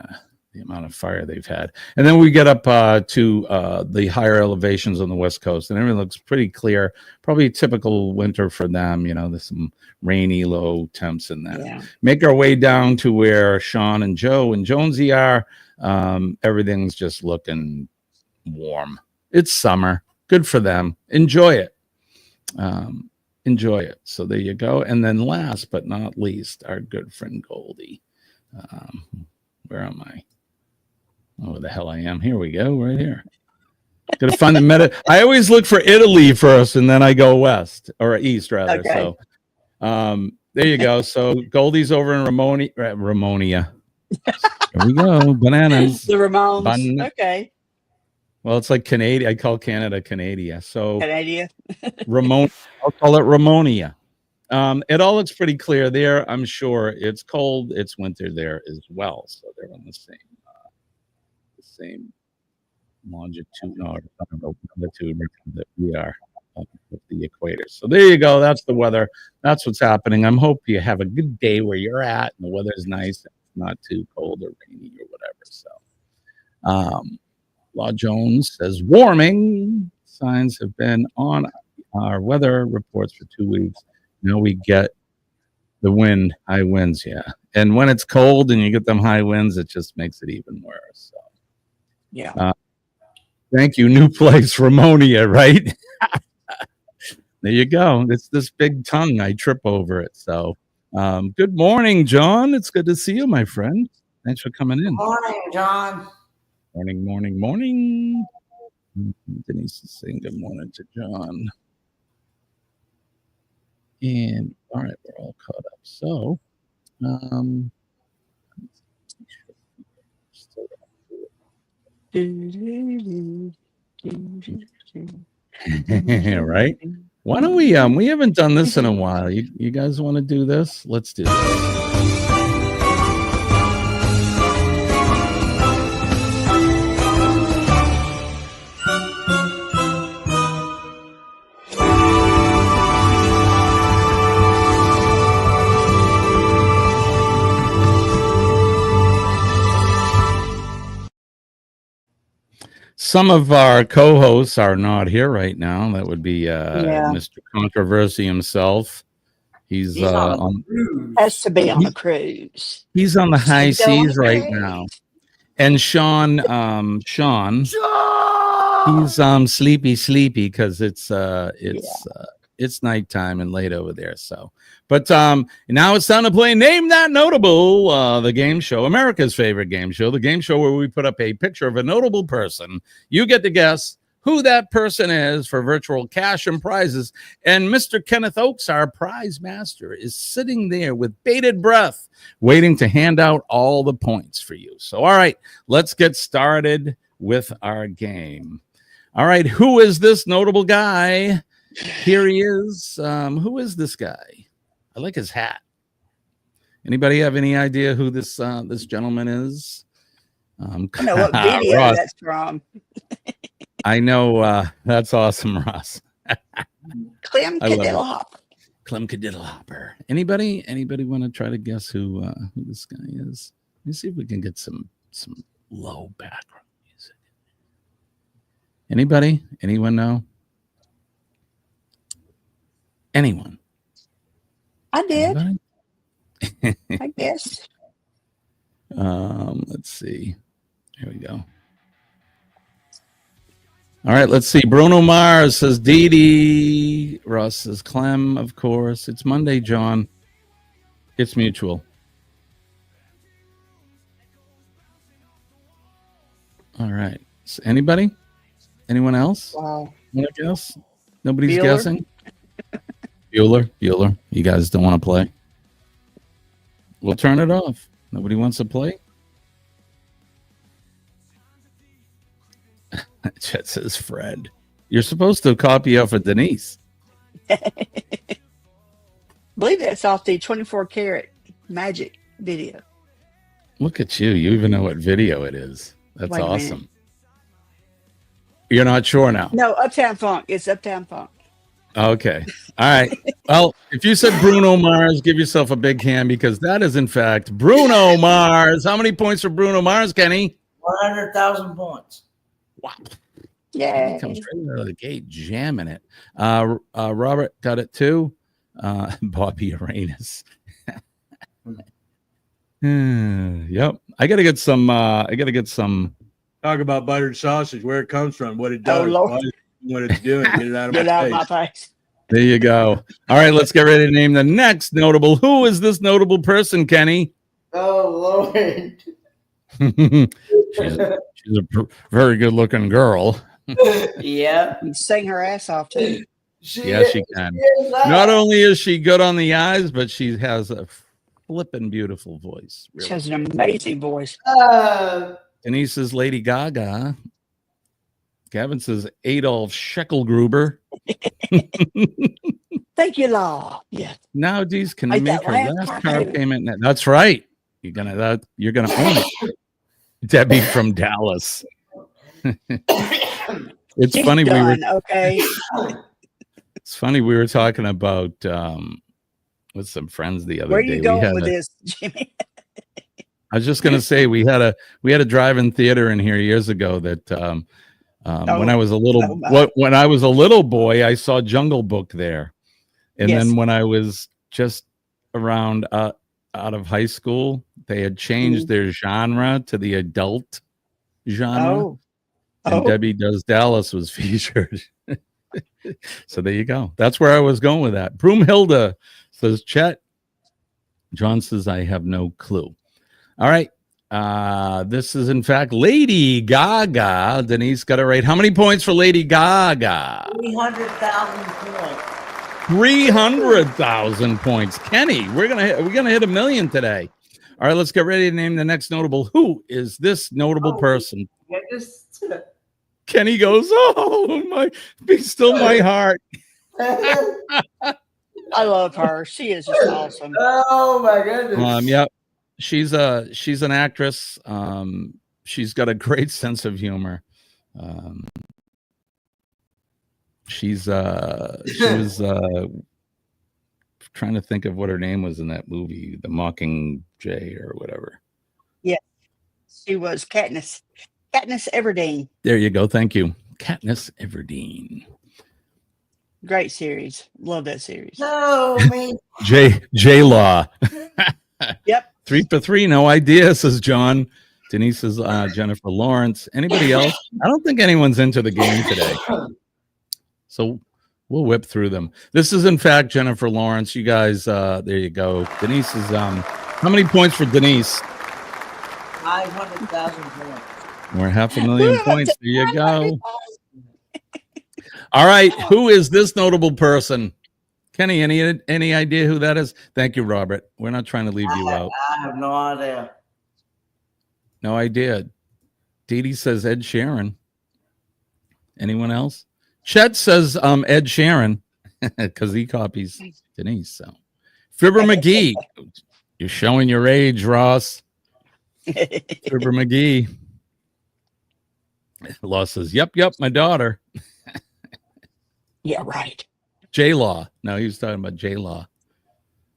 amount of fire they've had. And then we get up to the higher elevations on the West Coast, and everything looks pretty clear. Probably typical winter for them. You know, there's some rainy low temps in that. Yeah. Make our way down to where Sean and Joe and Jonesy are. Everything's just looking warm. It's summer. Good for them. Enjoy it. Enjoy it. So there you go. And then last but not least, our good friend Goldie. Where am I? Oh, the hell I am. Here we go, right here. Gotta find the I always look for Italy first, and then I go west or east, rather. Okay. So, there you go. So Goldie's over in Ramonia. There we go. Bananas. The Ramones. Okay. Well, it's like Canada. I call Canada Canada. So Canada. Ramon. I'll call it Ramonia. It all looks pretty clear there. I'm sure it's cold. It's winter there as well. So they're on the same longitude, latitude that we are. the equator. So there you go. That's the weather. That's what's happening. I hope you have a good day where you're at and the weather's nice. It's not too cold or rainy or whatever. So, Law Jones says warming signs have been on our weather reports for 2 weeks. Now we get the wind, high winds. Yeah. And when it's cold and you get them high winds, it just makes it even worse. So, yeah. Thank you. New place, Ramonia, right? There you go. It's this big tongue. I trip over it. So, good morning, John. It's good to see you, my friend. Thanks for coming in. Morning, John. Morning, morning, morning. Denise is saying good morning to John. And all right, we're all caught up. So, right? Why don't we haven't done this in a while. You guys want to do this? Let's do this. Some of our co-hosts are not here right now. That would be Mr. Controversy himself. He's on has to be on the cruise. He's on the high seas right now. And Sean, he's sleepy because it's nighttime and late over there. So, but now it's time to play Name That Notable, the game show, America's favorite game show, the game show where we put up a picture of a notable person. You get to guess who that person is for virtual cash and prizes. And Mr. Kenneth Oakes, our prize master, is sitting there with bated breath, waiting to hand out all the points for you. So, all right, let's get started with our game. All right, who is this notable guy? Here he is. Who is this guy? I like his hat. Anybody have any idea who this gentleman is? I know what video Ross. that's from. I know. That's awesome, Ross. Clem Cadiddlehopper. Clem Cadiddlehopper. Anybody want to try to guess who this guy is? Let me see if we can get some low background music. Anybody? Anyone know? Anyone? I did. I guess. Let's see. Here we go. All right, let's see. Bruno Mars says Dee Dee. Russ says Clem, of course. It's Monday, John. It's mutual. All right. So anybody? Anyone else? Wow. Want to guess? Nobody's Bueller? guessing? Bueller. You guys don't want to play? We'll turn it off. Nobody wants to play? Chet says Fred. You're supposed to copy off of Denise. I believe that's off the 24 karat magic video. Look at you. You even know what video it is. That's Wait a minute. awesome. You're not sure now? No, Uptown Funk. It's Uptown Funk. Okay. All right. Well, if you said Bruno Mars, give yourself a big hand because that is, in fact, Bruno Mars. How many points for Bruno Mars, Kenny? 100,000 points. Wow. Yeah. He comes right out of the gate, jamming it. Robert got it too. Bobby Arenas. Yep. I gotta get some. Talk about buttered sausage, where it comes from, what it does, Lord. what it's doing. Get it out of Get my out face. of my face. There you go. All right, let's get ready to name the next notable. Who is this notable person, Kenny? Oh, Lord. she's a very good-looking girl. Yeah. You sing her ass off too. She can. Not only is she good on the eyes, but she has a flippin' beautiful voice. Really. She has an amazing voice. Denise says Lady Gaga. Gavin says Adolf Scheckelgruber. Thank you, Law. Yeah. Now, geez, can Like make that her last last part. car payment. That's right. You're gonna own it. Debbie from Dallas. It's She's funny. done, okay. It's funny. We were talking about with some friends the other Where are day. you going with this, Jimmy? I was just going to say we had a drive-in theater in here years ago that when I was a little boy, I saw Jungle Book there, and then when I was just around out of high school, they had changed their genre to the adult genre, and Debbie Does Dallas was featured. So there you go. That's where I was going with that. Broomhilda says, Chet. John says, I have no clue. All right. This is, in fact, Lady Gaga. Denise got it right. How many points for Lady Gaga? 300,000 points. 300,000 points. Kenny, we're gonna hit 1 million today. All right, let's get ready to name the next notable. Who is this notable person? Kenny goes, oh my, be still my heart. I love her. She is just awesome. Oh my goodness. Yeah, she's an actress. She's got a great sense of humor. She was trying to think of what her name was in that movie, The Mockingjay or whatever. Yeah, she was Katniss Everdeen. There you go. Thank you, Katniss Everdeen. Great series. Love that series. No, me. J Law. Yep. 3 for 3. No idea, says John. Denise is Jennifer Lawrence. Anybody else? I don't think anyone's into the game today. So we'll whip through them. This is, in fact, Jennifer Lawrence. You guys, there you go. Denise is, how many points for Denise? 500,000 points. We're 500,000 points. There you go. All right. Who is this notable person? Kenny, any idea who that is? Thank you, Robert. We're not trying to leave you out. I have no idea. No idea. Dee Dee says Ed Sheeran. Anyone else? Chet says Ed Sheeran because he copies Denise. So Fibber McGee. You're showing your age, Ross. Fibber McGee. Law says, yep, my daughter. Yeah, right. J-Law. No, he was talking about J-Law.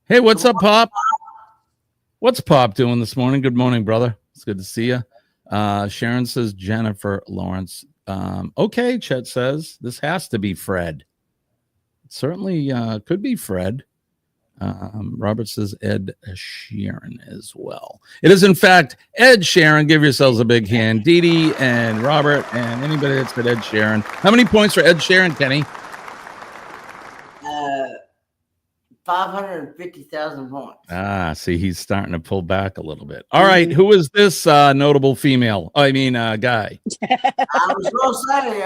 Hey, what's up, Pop? What's Pop doing this morning? Good morning, brother. It's good to see you. Sharon says Jennifer Lawrence. Okay, Chet says this has to be Fred. It certainly could be Fred. Robert says Ed Sheeran as well. It is, in fact, Ed Sheeran. Give yourselves a big hand. Dee Dee and Robert and anybody that's got Ed Sheeran. How many points for Ed Sheeran, Kenny? 550,000 points. See, he's starting to pull back a little bit. All right, who is this notable female? Guy. I was going to say,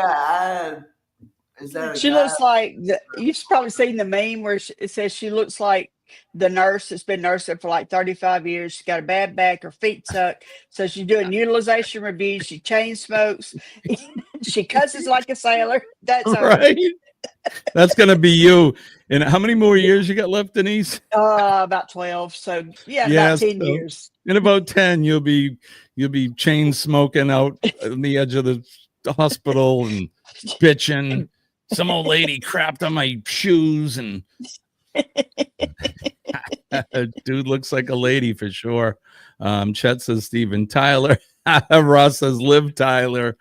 is that She looks like you've probably seen the meme where it says she looks like the nurse that's been nursing for like 35 years. She's got a bad back, her feet suck. So she's doing utilization reviews. She chain smokes. She cusses like a sailor. That's her. Right. That's gonna be you. And how many more years you got left, Denise? About 12. So about 10 years. In about 10, you'll be chain smoking out on the edge of the hospital and bitching. Some old lady crapped on my shoes, and dude looks like a lady for sure. Chet says Steven Tyler. Ross says Liv Tyler.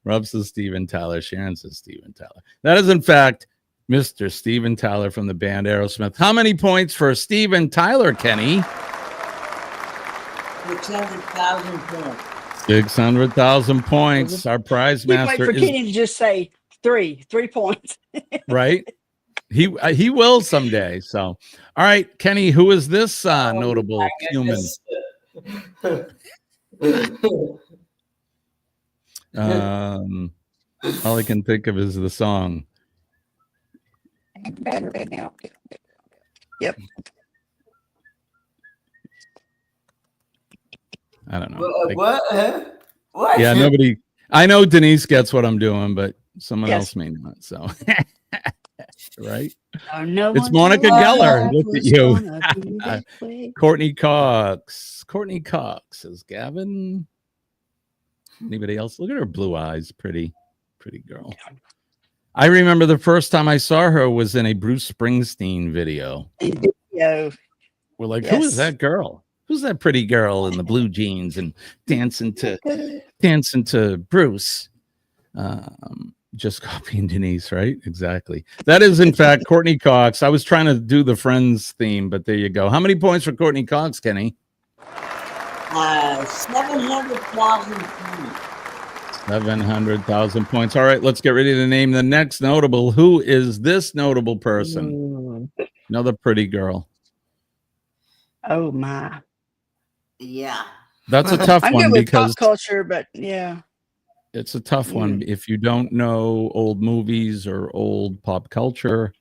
Rob says Steven Tyler. Sharon says Steven Tyler. That is, in fact, Mr. Steven Tyler from the band Aerosmith. How many points for Steven Tyler, Kenny? 600,000 points. 600,000 points. Our prize master for Kenny to just say 3 points. Right. He will someday. So, all right, Kenny, who is this notable human? All I can think of is the song. Yep. I don't know. What? What? Yeah, nobody. I know Denise gets what I'm doing, but someone else may not. So, right? It's Monica Geller. Look at you. Courtney Cox. Courtney Cox says Gavin. Anybody else? Look at her blue eyes. Pretty girl. I remember the first time I saw her was in a Bruce Springsteen video. Yo. We're like, who is Yes. that girl? Who's that pretty girl in the blue jeans and dancing to Bruce? Just copying Denise, right? Exactly. That is, in fact, Courtney Cox. I was trying to do the Friends theme, but there you go. How many points for Courtney Cox, Kenny? 700,000 points. 700,000 points. All right, let's get ready to name the next notable. Who is this notable person? Another pretty girl. Oh my. Yeah. That's a tough I'm one good with because pop culture, but yeah. it's a tough one. If you don't know old movies or old pop culture,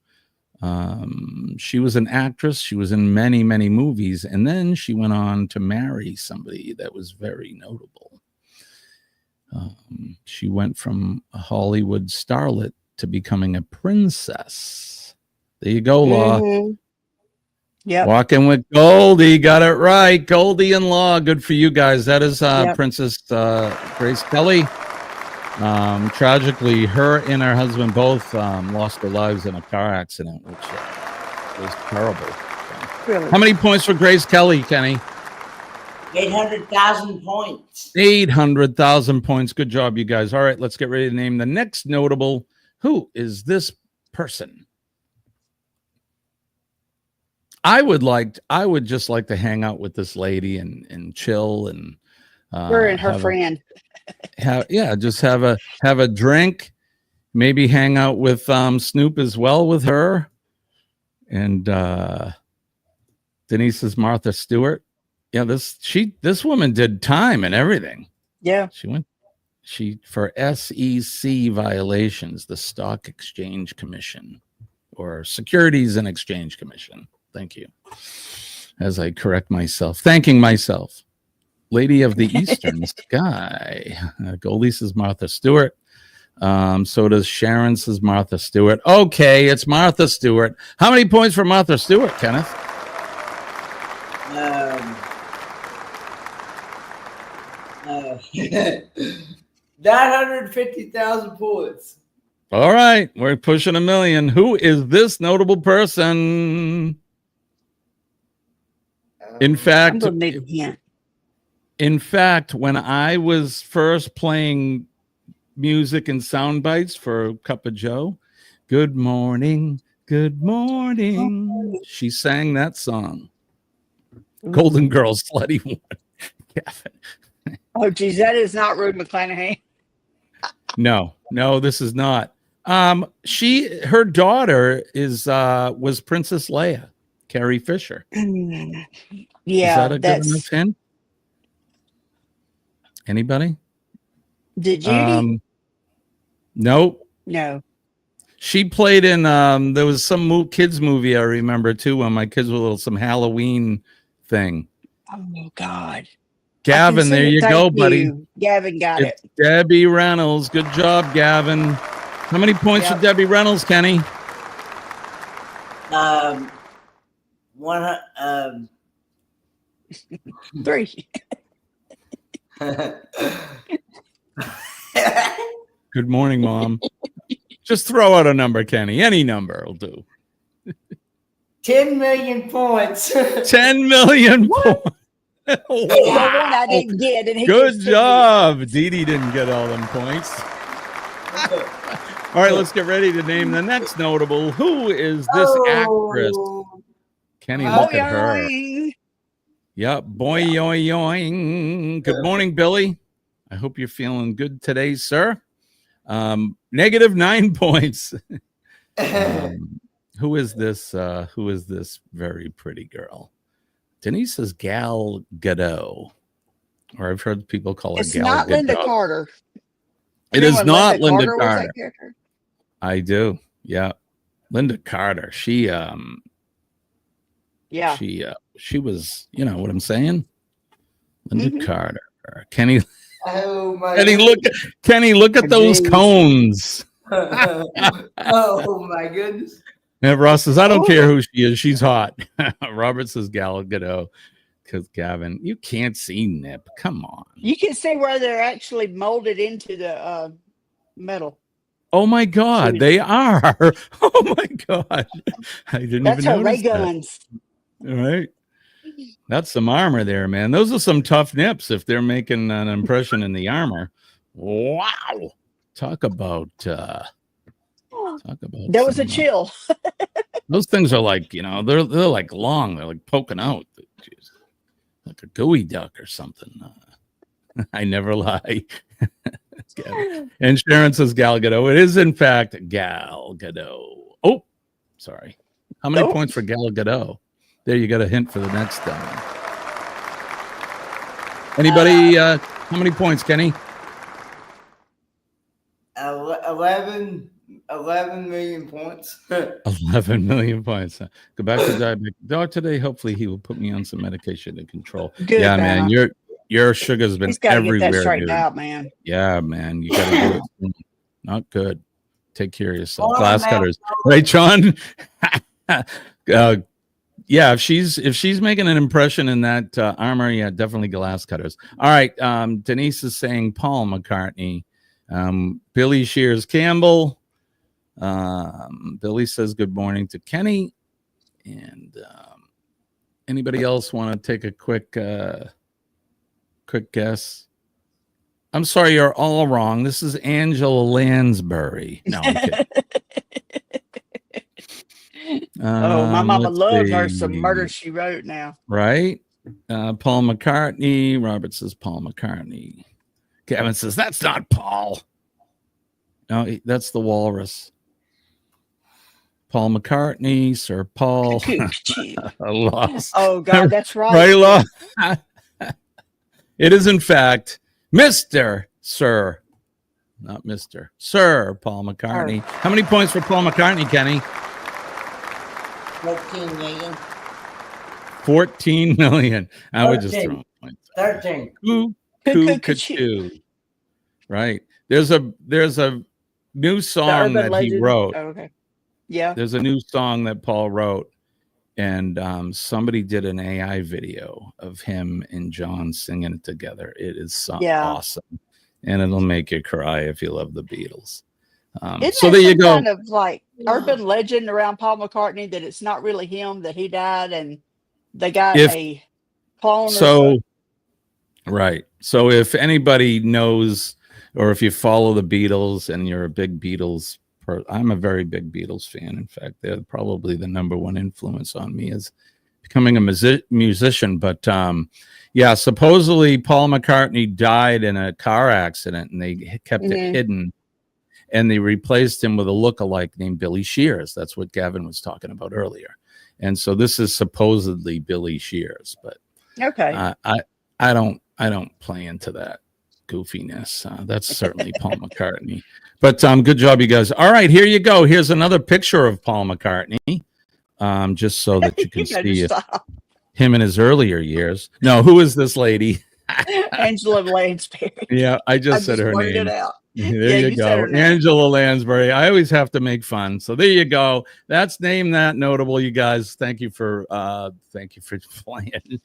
she was an actress. She was in many, many movies. And then she went on to marry somebody that was very notable. She went from a Hollywood starlet to becoming a princess. There you go, Law. Yeah. Walking with Goldie. Got it right. Goldie and Law. Good for you guys. That is Princess Grace Kelly. Tragically, her and her husband both lost their lives in a car accident, which was terrible. Really? How many points for Grace Kelly, Kenny? 800,000 points. 800,000 points. Good job, you guys. All right, let's get ready to name the next notable. Who is this person? I would just like to hang out with this lady and chill and her and her friend. Just have a drink, maybe hang out with Snoop as well with her, and Denise's Martha Stewart. Yeah, this woman did time and everything. Yeah, she for SEC violations, the Stock Exchange Commission or Securities and Exchange Commission. Thank you. As I correct myself, thanking myself. Lady of the Eastern Sky. Goldie says Martha Stewart. So does Sharon says Martha Stewart. Okay, it's Martha Stewart. How many points for Martha Stewart, Kenneth? 950,000 points. All right, we're pushing 1 million. Who is this notable person? In fact, when I was first playing music and sound bites for Cup of Joe, good morning, she sang that song. Golden Girls, Slutty One. Oh, geez, that is not Rude McClanahan. No, this is not. Her daughter was Princess Leia, Carrie Fisher. Yeah, is that a good enough hint? Anybody? Did Judy? Nope. No. She played in there was some kids movie I remember too when my kids were little, some Halloween thing. Oh God. Gavin, there you go, buddy. Gavin got it. Debbie Reynolds. Good job, Gavin. How many points for Debbie Reynolds, Kenny? 3. Good morning, Mom. Just throw out a number, Kenny. Any number will do. 10 million points. 10 million points. The one I didn't get. And good job. Dee Dee didn't get all them points. All right, let's get ready to name the next notable. Who is this actress? Kenny, look at her. Yep, boy, yoing, yoing. Good morning, Billy. I hope you're feeling good today, sir. -9 points. Who is this? Who is this very pretty girl? Denise says Gal Gadot, or I've heard people call her it's Gal not Gadot. Linda Carter. It is not Linda Carter. Was that character? I do. Yeah. Linda Carter. She was, you know what I'm saying? Linda Carter. Kenny. Oh my Kenny, look at those cones. Oh my goodness. And Ross says, I don't care who she is. She's hot. Robert says Gal Gadot. Because Gavin, you can't see nip. Come on. You can see where they're actually molded into the metal. Oh my God, they are. Oh my God. I didn't That's even her ray notice that. guns. All right. That's some armor there, man. Those are some tough nips if they're making an impression in the armor. Wow. Talk about There was a some chill. those things are like, they're like long, they're like poking out. Jeez. Like a gooey duck or something. I never lie. Insurance says Gal Gadot. It is in fact Gal Gadot. Oh, sorry. How many points for Gal Gadot? There, you got a hint for the next one. Anybody? How many points, Kenny? 11 million points. 11 million points. Go back to diabetic doctor today. Hopefully, he will put me on some medication to control. Good, yeah, man. Your sugar's been He's got to get everywhere. that straightened dude. out, man. Yeah, man. You got to do it soon. Not good. Take care of yourself. Glass cutters, right, John? Yeah, if she's making an impression in that armor, yeah, definitely glass cutters. All right, Denise is saying Paul McCartney, Billy Shears Campbell. Billy says good morning to Kenny, and anybody else want to take a quick guess? I'm sorry, you're all wrong. This is Angela Lansbury. No, I'm kidding. My mama loved her some Murder, She Wrote now. Right? Paul McCartney. Robert says Paul McCartney. Kevin says that's not Paul. No, that's the Walrus. Paul McCartney, Sir Paul. Lost. Oh, God, that's right. Right, lost. It is, in fact, Mr. Sir. Not Mr. Sir Paul McCartney. How many points for Paul McCartney, Kenny? 14 million. 14 million. I would just throw points. 13. Cuckoo. Right. There's a new song that he wrote. Oh, okay. Yeah. There's a new song that Paul wrote, and somebody did an AI video of him and John singing it together. It is awesome, and it'll make you cry if you love the Beatles. So there you go. Kind of like urban legend around Paul McCartney that it's not really him, that he died and they got a clone. So, right. So if anybody knows, or if you follow the Beatles and you're a big Beatles I'm a very big Beatles fan. In fact, they're probably the number one influence on me as becoming a musician. But yeah, supposedly Paul McCartney died in a car accident, and they kept it hidden, and they replaced him with a lookalike named Billy Shears. That's what Gavin was talking about earlier. And so this is supposedly Billy Shears, but okay, I don't play into that goofiness. That's certainly Paul McCartney. But good job, you guys. All right, here you go. Here's another picture of Paul McCartney, just so that you can see him in his earlier years. No, who is this lady? Angela Lansbury. Yeah, I just said her name. It out. There you go. Angela Lansbury. I always have to make fun. So there you go. That's Name That Notable, you guys. Thank you for playing.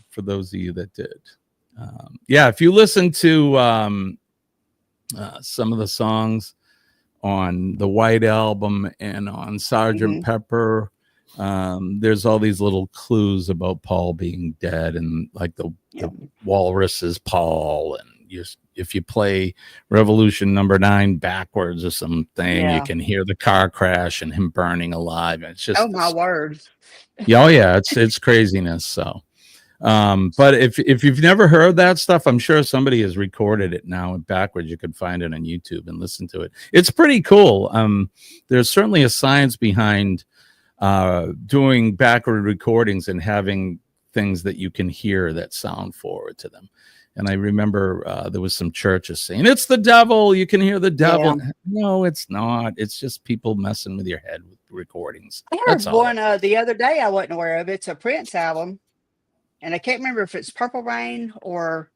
For those of you that did. Yeah, if you listen to some of the songs on the White Album and on Sgt. Pepper, there's all these little clues about Paul being dead, and like the walrus is Paul, and if you play Revolution number 9 backwards or something, you can hear the car crash and him burning alive. It's just my word. Yeah, it's craziness. So but if you've never heard that stuff, I'm sure somebody has recorded it now backwards. You could find it on YouTube and listen to it. It's pretty cool. There's certainly a science behind doing backward recordings and having things that you can hear that sound forward to them. And I remember there was some churches saying, it's the devil. You can hear the devil. Yeah. No, it's not. It's just people messing with your head with recordings. I heard one the other day I wasn't aware of. It's a Prince album. And I can't remember if it's Purple Rain or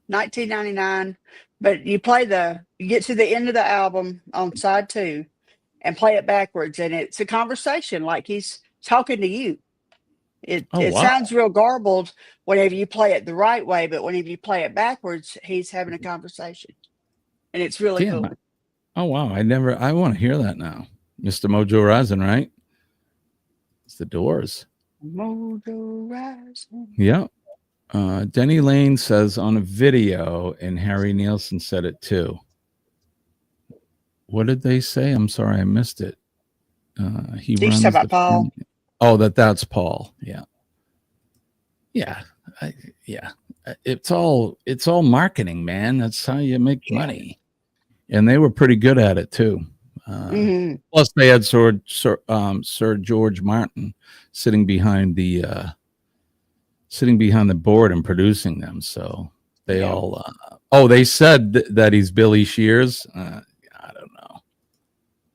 1999, but you get to the end of the album on side 2 and play it backwards. And it's a conversation like he's talking to you. It sounds real garbled whenever you play it the right way, but whenever you play it backwards, he's having a conversation. And it's really cool. Oh wow, I want to hear that now. Mr. Mojo Rising, right? It's the Doors. Mojo Rising. Yeah. Denny Lane says on a video, and Harry Nielsen said it too. What did they say? I'm sorry, I missed it. He Did you runs say about the Paul? Oh, that's Paul. Yeah. Yeah. Yeah. It's all marketing, man. That's how you make money. And they were pretty good at it too. Plus, they had Sir George Martin sitting behind the board and producing them. So they all. They said that he's Billy Shears. I don't know.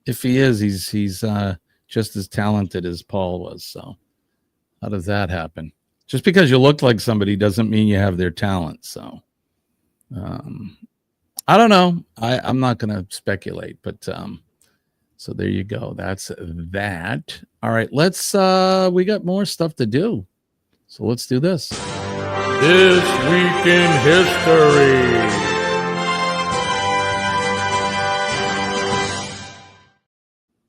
If he is, he's just as talented as Paul was. So how does that happen? Just because you look like somebody doesn't mean you have their talent. So I don't know. I'm not going to speculate, but so there you go. That's that. All right, let's we got more stuff to do. So let's do this. This Week in History.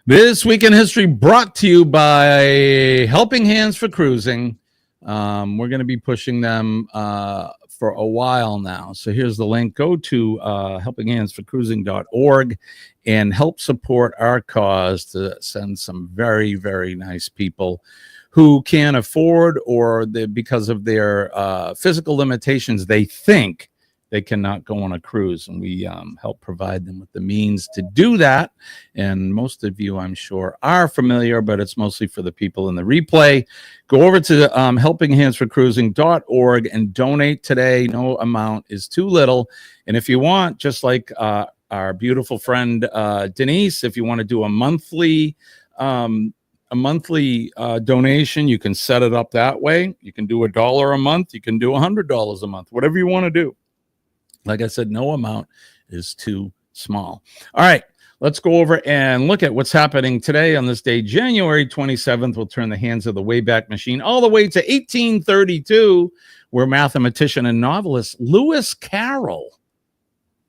This Week in History brought to you by Helping Hands for Cruising. We're going to be pushing them for a while now. So here's the link. Go to helpinghandsforcruising.org and help support our cause to send some very, very nice people who can afford or because of their physical limitations, they think they cannot go on a cruise, and we help provide them with the means to do that. And most of you, I'm sure, are familiar, but it's mostly for the people in the replay. Go over to helpinghandsforcruising.org and donate today. No amount is too little. And if you want, just like our beautiful friend Denise, if you want to do a monthly donation, you can set it up that way. You can do $1 a month. You can do $100 a month, whatever you want to do. Like I said, no amount is too small. All right, let's go over and look at what's happening today on this day, January 27th. We'll turn the hands of the Wayback Machine all the way to 1832, where mathematician and novelist Lewis Carroll,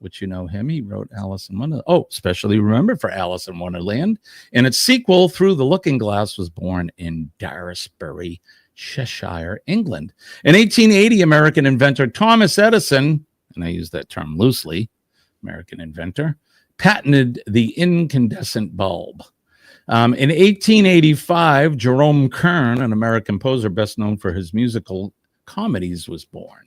which you know him, he wrote Alice in Wonderland. Oh, especially remembered for Alice in Wonderland. And its sequel, Through the Looking Glass, was born in Daresbury, Cheshire, England. In 1880, American inventor Thomas Edison, and I use that term loosely, American inventor, patented the incandescent bulb. In 1885, Jerome Kern, an American composer best known for his musical comedies, was born.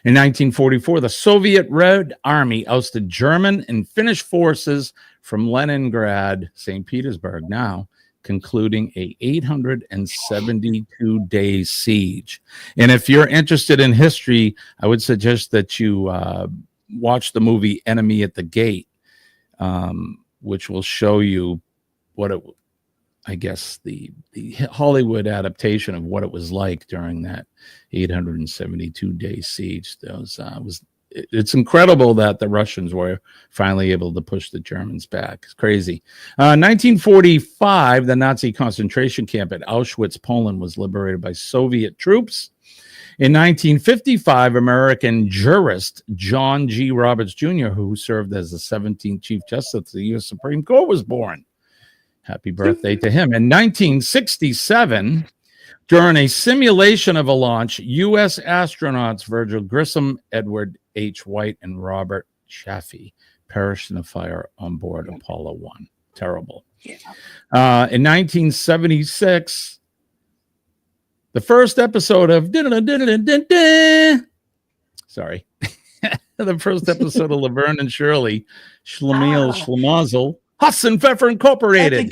In 1944, the Soviet Red Army ousted German and Finnish forces from Leningrad, St. Petersburg now, concluding a 872-day siege. And if you're interested in history, I would suggest that you watch the movie Enemy at the Gate, which will show you what it, I guess, the Hollywood adaptation of what it was like during that 872-day siege. It's incredible that the Russians were finally able to push the Germans back. It's crazy. 1945, the Nazi concentration camp at Auschwitz, Poland, was liberated by Soviet troops. In 1955, American jurist John G. Roberts Jr., who served as the 17th Chief Justice of the U.S. Supreme Court, was born. Happy birthday to him. In 1967, during a simulation of a launch, U.S. astronauts Virgil Grissom, Edward H. White, and Robert Chaffee perished in a fire on board Apollo 1. Terrible. In 1976, the first episode of sorry, the first episode of Laverne and Shirley, Schlemiel Schlemazel, Huss and Pfeffer Incorporated.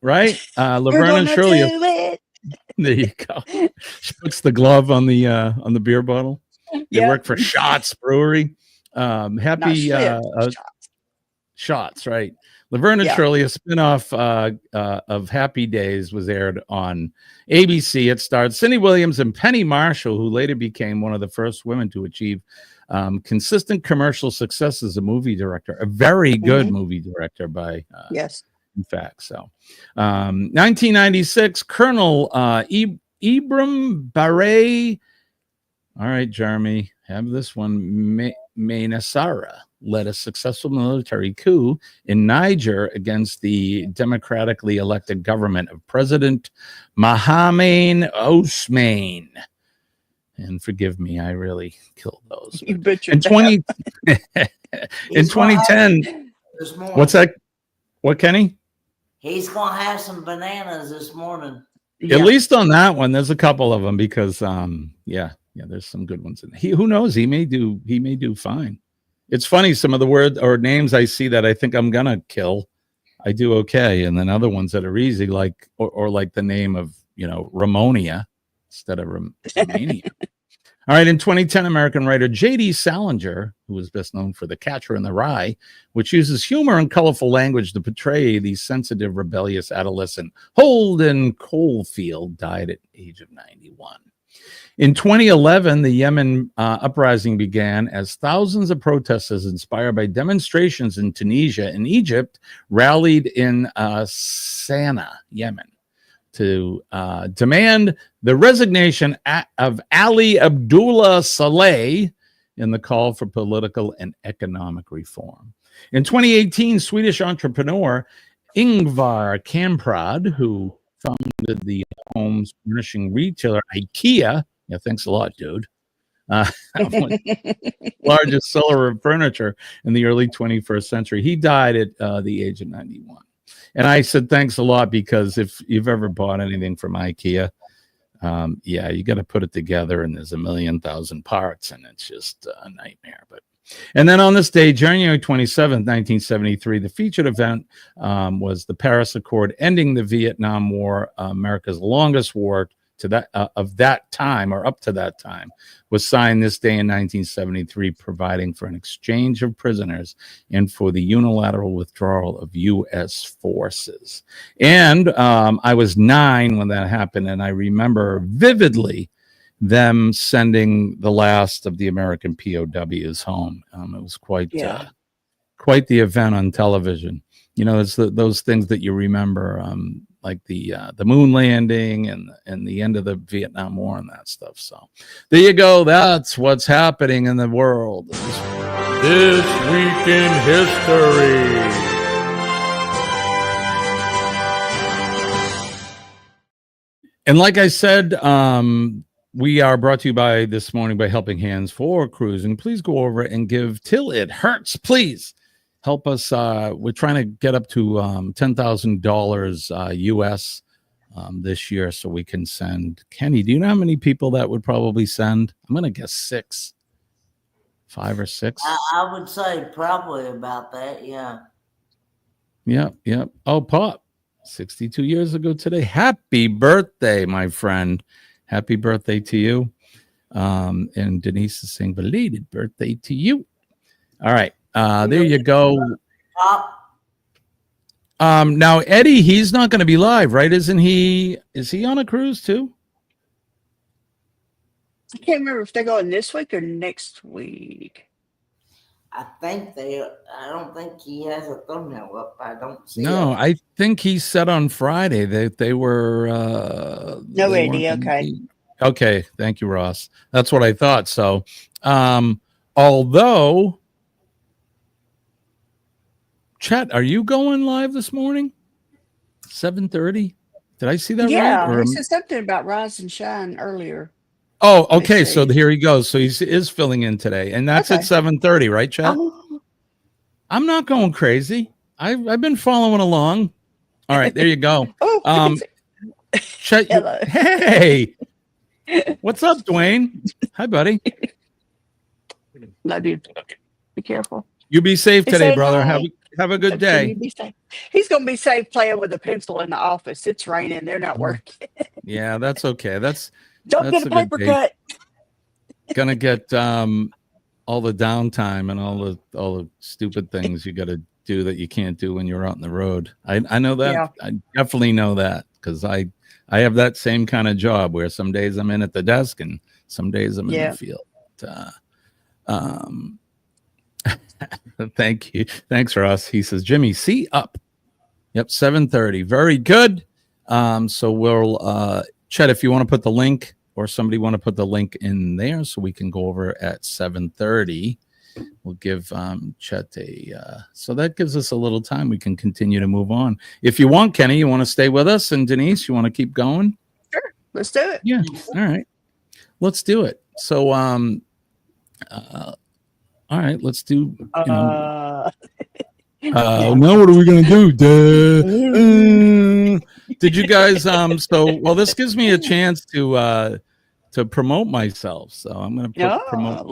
Right? Laverne and Shirley. There you go. She puts the glove on the beer bottle. They work for Shots Brewery. Happy Shots, right? Laverne and Shirley, a spinoff of Happy Days, was aired on ABC. It starred Cindy Williams and Penny Marshall, who later became one of the first women to achieve consistent commercial success as a movie director. A very good movie director by in fact. So 1996, Colonel Ibram Barre. All right, Jeremy, have this one. Mainasara led a successful military coup in Niger against the democratically elected government of President Mohamed Ousmane. And forgive me, I really killed those. You butchered In 20 in 2010, This morning. what's that? What, Kenny? He's gonna have some bananas this morning. At least on that one, there's a couple of them because there's some good ones in there. Who knows? He may do fine. It's funny, some of the words or names I see that I think I'm gonna kill, I do okay, and then other ones that are easy, like or like the name of Ramonia instead of Romania. All right, in 2010, American writer J.D. Salinger, who was best known for The Catcher in the Rye, which uses humor and colorful language to portray the sensitive, rebellious adolescent Holden Caulfield, died at the age of 91. In 2011, the Yemen uprising began as thousands of protesters, inspired by demonstrations in Tunisia and Egypt, rallied in Sana'a, Yemen, to demand the resignation of Ali Abdullah Saleh in the call for political and economic reform. In 2018, Swedish entrepreneur Ingvar Kamprad, who founded the home furnishing retailer IKEA, yeah, thanks a lot, dude, largest seller of furniture in the early 21st century, he died at the age of 91. And I said thanks a lot because if you've ever bought anything from IKEA, you got to put it together, and there's 1,000,000 parts, and it's just a nightmare. And then on this day, January 27th, 1973, the featured event was the Paris Accord, ending the Vietnam War, America's longest war of that time, or up to that time, was signed this day in 1973, providing for an exchange of prisoners and for the unilateral withdrawal of U.S. forces. And I was 9 when that happened, and I remember vividly them sending the last of the American POWs home. It was quite the event on television. It's those things that you remember, like the moon landing and the end of the Vietnam War and that stuff. So there you go. That's what's happening in the world This week in history. And like I said, we are brought to you this morning by Helping Hands for Cruising. Please go over and give till it hurts. Please help us. We're trying to get up to $10,000 US this year, so we can send. Kenny, do you know how many people that would probably send? I'm going to guess 5 or 6. I would say probably about that. Yeah. Yep. Oh, Pop, 62 years ago today. Happy birthday, my friend. Happy birthday to you. And Denise is saying belated birthday to you. All right. There you go. Now Eddie, he's not going to be live, right? Isn't he? Is he on a cruise too? I can't remember if they're going this week or next week. I don't think he has a thumbnail up. I don't see No, it. I think he said on Friday that they were No, Eddie. Okay. Okay. Thank you, Ross. That's what I thought. So, although, Chet, are you going live this morning? 7:30? Did I see that right? Yeah, he said something about Rise and Shine earlier. Oh, okay. So here he goes. So he is filling in today, and that's at 7:30, right, Chet? I'm not going crazy. I've been following along. All right, there you go. Chet, hey, what's up, Dwayne? Hi, buddy. Love you. Be careful. You be safe today, brother. Have a good day. Be safe. He's going to be safe playing with a pencil in the office. It's raining. They're not working. Yeah, that's okay. Don't get a paper cut. Gonna get all the downtime and all the stupid things you got to do that you can't do when you're out on the road. I know that. Yeah. I definitely know that because I have that same kind of job where some days I'm in at the desk and some days I'm in the field. Thank you. Thanks, Ross. He says, Jimmy, see up. Yep, 7:30. Very good. So we'll Chet, if you want to put the link or somebody want to put the link in there so we can go over at 7:30. we'll give Chet so that gives us a little time. We can continue to move on. If you want, Kenny, you want to stay with us, and Denise, you want to keep going? Sure, let's do it. Yeah, all right, let's do it. So all right, let's do. Now what are we gonna do? Did you guys? Well, this gives me a chance to promote myself. So I'm gonna promote a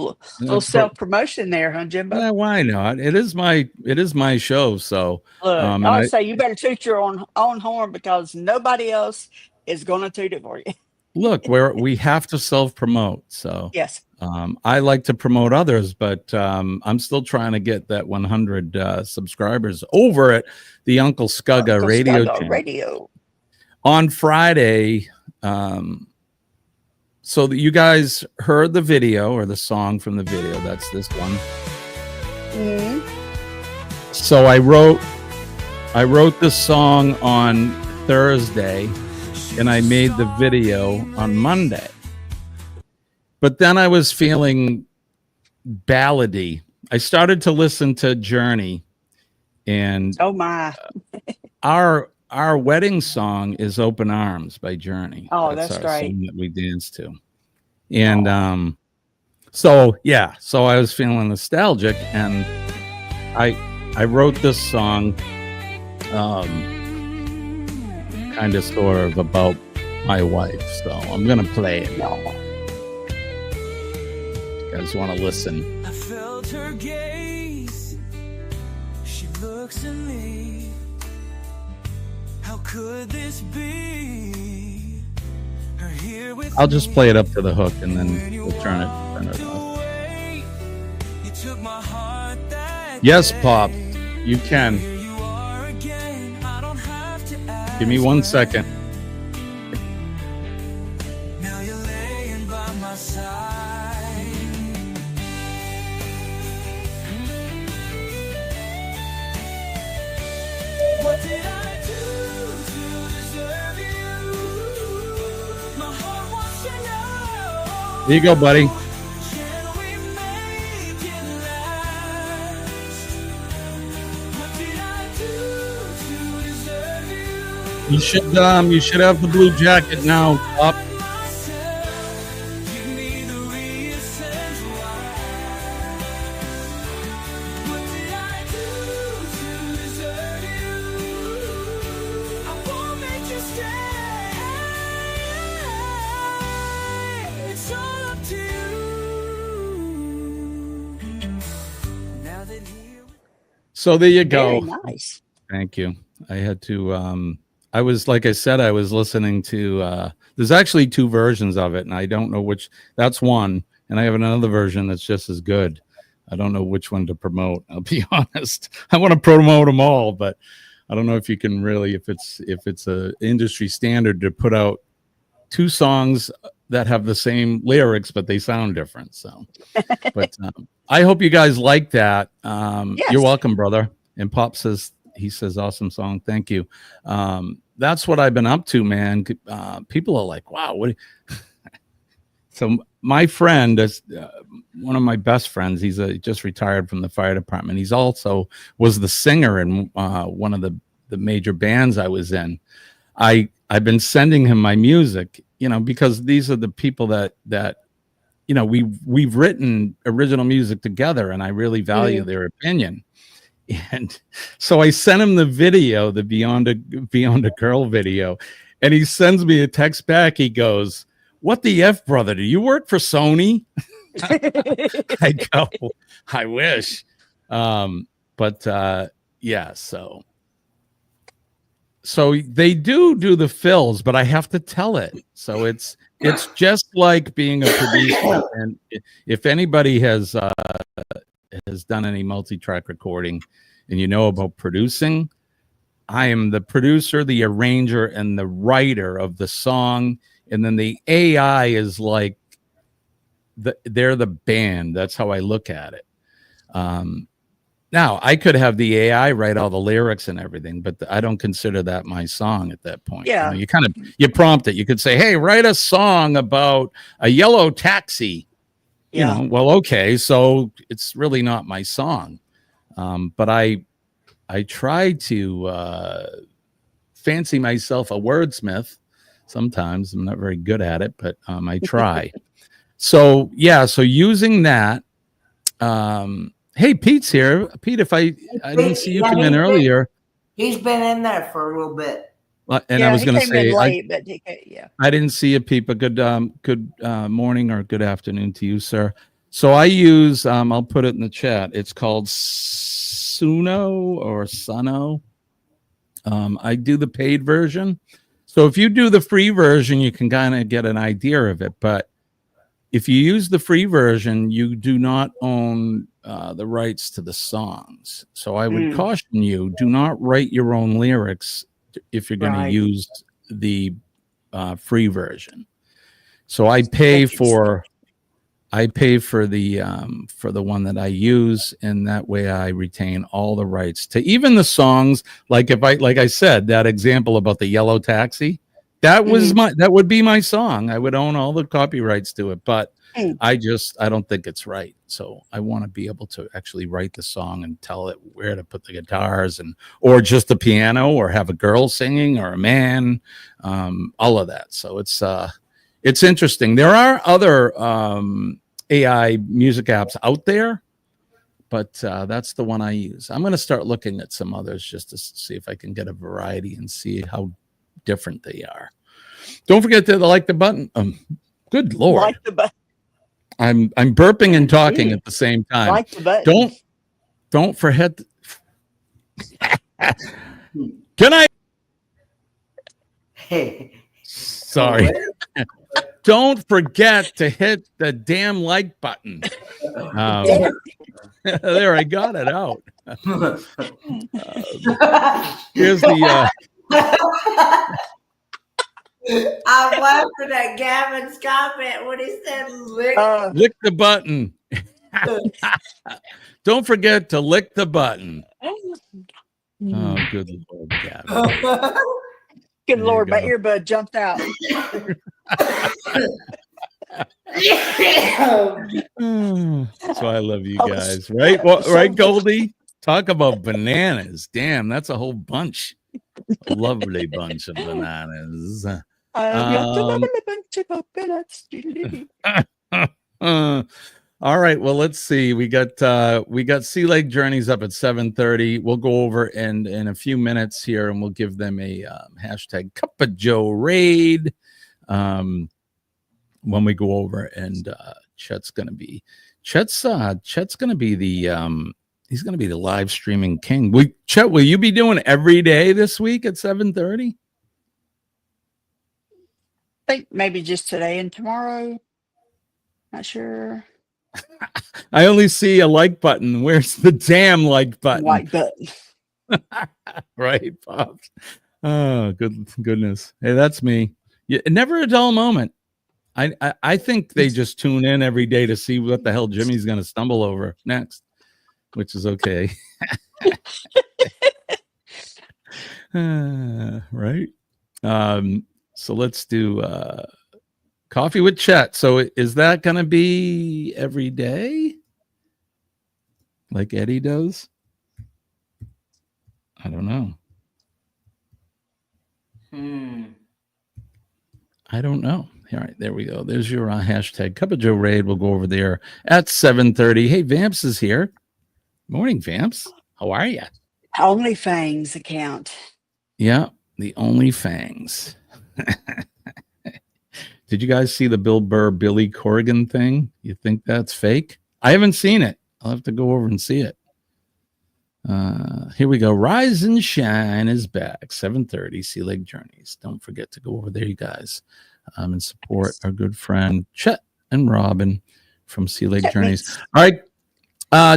little self promotion there, huh, Jimbo? Yeah, why not? It is my show. So look, I say you better toot your own horn because nobody else is gonna toot it for you. Look, we have to self promote. So yes. I like to promote others, but I'm still trying to get that 100 subscribers over at the Uncle Scugga radio channel. On Friday. So that you guys heard the video or the song from the video. That's this one. Mm-hmm. So I wrote this song on Thursday, and I made the video on Monday. But then I was feeling ballady. I started to listen to Journey, and oh my, our wedding song is "Open Arms" by Journey. Oh, that's great. Song that we dance to, and so I was feeling nostalgic, and I wrote this song, kind of sort of about my wife. So I'm gonna play it, y'all. You guys want to listen? I felt her gaze. She looks at me. How could this be? Her here with I'll just play it up to the hook, and then we'll turn it off. You took my heart that Yes, Pop, you can. you are again. I don't have to ask. Give me 1 second. Now you're laying by my side. What did I do to deserve you? My heart wants to know. Here you go, buddy. Can we make it last? What did I do to deserve you? You should have the blue jacket now, Pop. Give me the reasons why. What did I do to deserve you? I won't make you stay. It's all up to you. Now that here. So there you go. Very nice. Thank you. I had to I was, like I said, I was listening to there's actually 2 versions of it, and I don't know which. That's one, and I have another version that's just as good. I don't know which one to promote. I'll be honest. I want to promote them all, but I don't know if you can really, if it's a industry standard to put out 2 songs that have the same lyrics, but they sound different. So, but I hope you guys like that. Yes. You're welcome, brother. And Pop says, he says, awesome song. Thank you. That's what I've been up to, man. People are like, wow, what? So my friend is one of my best friends. He's just retired from the fire department. He's also was the singer in one of the major bands I was in. I've been sending him my music, because these are the people that we've written original music together, and I really value their opinion. And so I sent him the video, the Beyond a Girl video, and he sends me a text back. He goes, "What the F, brother? Do you work for Sony?" I go, "I wish." Yeah, so they do the fills, but I have to tell it. So it's just like being a producer. And if anybody has done any multi-track recording and about producing, I am the producer, the arranger, and the writer of the song. And then the AI is like they're the band. That's how I look at it. Now I could have the AI write all the lyrics and everything, but I don't consider that my song at that point. Yeah. You prompt it. You could say, "Hey, write a song about a yellow taxi." you know, well, okay, so it's really not my song. But I try to fancy myself a wordsmith. Sometimes I'm not very good at it, but I try. So yeah, so using that. Hey, Pete's here. Pete, if I didn't see you come in earlier. He's been in there for a little bit. And I was going to say, late, but I didn't see you, Pete, but good morning or good afternoon to you, sir. So I use, I'll put it in the chat. It's called Suno or Suno. I do the paid version. So if you do the free version, you can kind of get an idea of it. But if you use the free version, you do not own the rights to the songs. So I would caution you, do not write your own lyrics if you're going to use the free version. So I pay for the one that I use, and that way I retain all the rights to even the songs. Like I said, that example about the yellow taxi, that was that would be my song. I would own all the copyrights to it, but I don't think it's right. So I want to be able to actually write the song and tell it where to put the guitars or just the piano, or have a girl singing or a man, all of that. So it's interesting. There are other AI music apps out there, but that's the one I use. I'm going to start looking at some others just to see if I can get a variety and see how different they are. Don't forget to like the button. Good Lord. Like the button. I'm burping and talking at the same time. Like the button. Don't forget. Can I? Sorry. Don't forget to hit the damn like button. There, I got it out. Here's the. I'm laughing at Gavin's comment when he said lick the button. Don't forget to lick the button. Oh, good Lord, Gavin. Good Lord, my earbud jumped out. So I love you guys, right? Well, right, Goldie? Talk about bananas. Damn, that's a whole bunch. A lovely bunch of bananas. All right, well, let's see. We got Sea Lake Journeys up at 7:30. We'll go over in a few minutes here, and we'll give them a hashtag Cup of Joe raid when we go over. And Chet's gonna be the he's gonna be the live streaming king. Chet, will you be doing every day this week at 7:30? I think maybe just today and tomorrow. Not sure. I only see a like button. Where's the damn like button? Like button. Right, Pops. Oh, goodness. Hey, that's me. Never a dull moment. I think they just tune in every day to see what the hell Jimmy's going to stumble over next, which is okay. Right. So let's do Coffee with Chet. So is that going to be every day? Like Eddie does? I don't know. I don't know. All right, there we go. There's your hashtag Cup of Joe raid. We'll go over there at 7:30. Hey, Vamps is here. Morning, Vamps. How are you? OnlyFangs account. Yeah, the OnlyFangs. Did you guys see the Bill Burr, Billy Corgan thing? You think that's fake? I haven't seen it. I'll have to go over and see it. Here we go. Rise and Shine is back. 7:30, Sea Lake Journeys. Don't forget to go over there, you guys, and support our good friend Chet and Robin from Sea Lake Journeys. All right.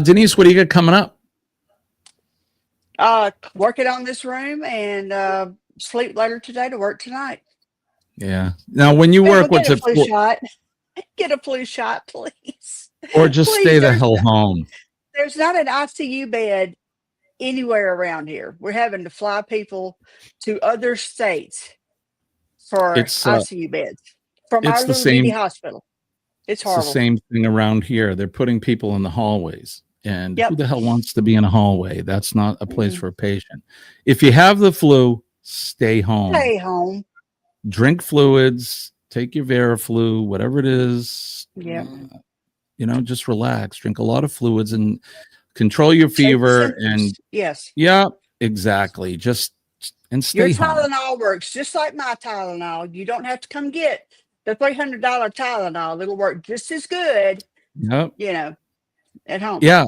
Denise, what do you got coming up? Working on this room and sleep later today to work tonight. Yeah. Now, when you work, what's it? Flu shot. Get a flu shot, please. Or just stay the hell home. There's not an ICU bed anywhere around here. We're having to fly people to other states for ICU beds from our little bitty hospital. It's It's the horrible. same thing around here. They're putting people in the hallways. And who Yep. the hell wants to be in a hallway? That's not a place Mm-mm. for a patient. If you have the flu, stay home. Stay home. Drink fluids, take your Veriflu, whatever it is. Yeah. You know, just relax. Drink a lot of fluids and control your Take the fever. symptoms. And Yes. yeah, exactly. And Your stay home. Tylenol works just like my Tylenol. You don't have to come get the $300 Tylenol. It'll work just as good, Yep. you know, at home. Yeah.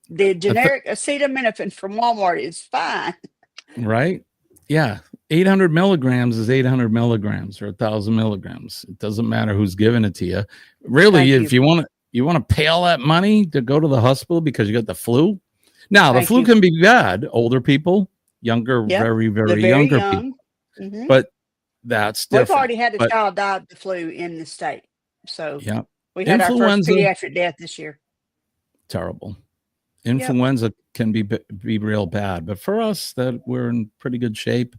The generic acetaminophen from Walmart is fine. Right? Yeah. 800 milligrams is 800 milligrams or 1,000 milligrams. It doesn't matter who's giving it to you. Really, Thank if you want to pay all that money to go to the hospital because you got the flu. Now, the Thank flu you. can be bad. Older people, younger, Yep. very, They're very very younger young. people. Mhm. But that's different. We've already had a But child die of the flu in the state. So yeah, we had our first influenza, pediatric death this year. terrible. Influenza can be real bad, but for us that we're in pretty good shape,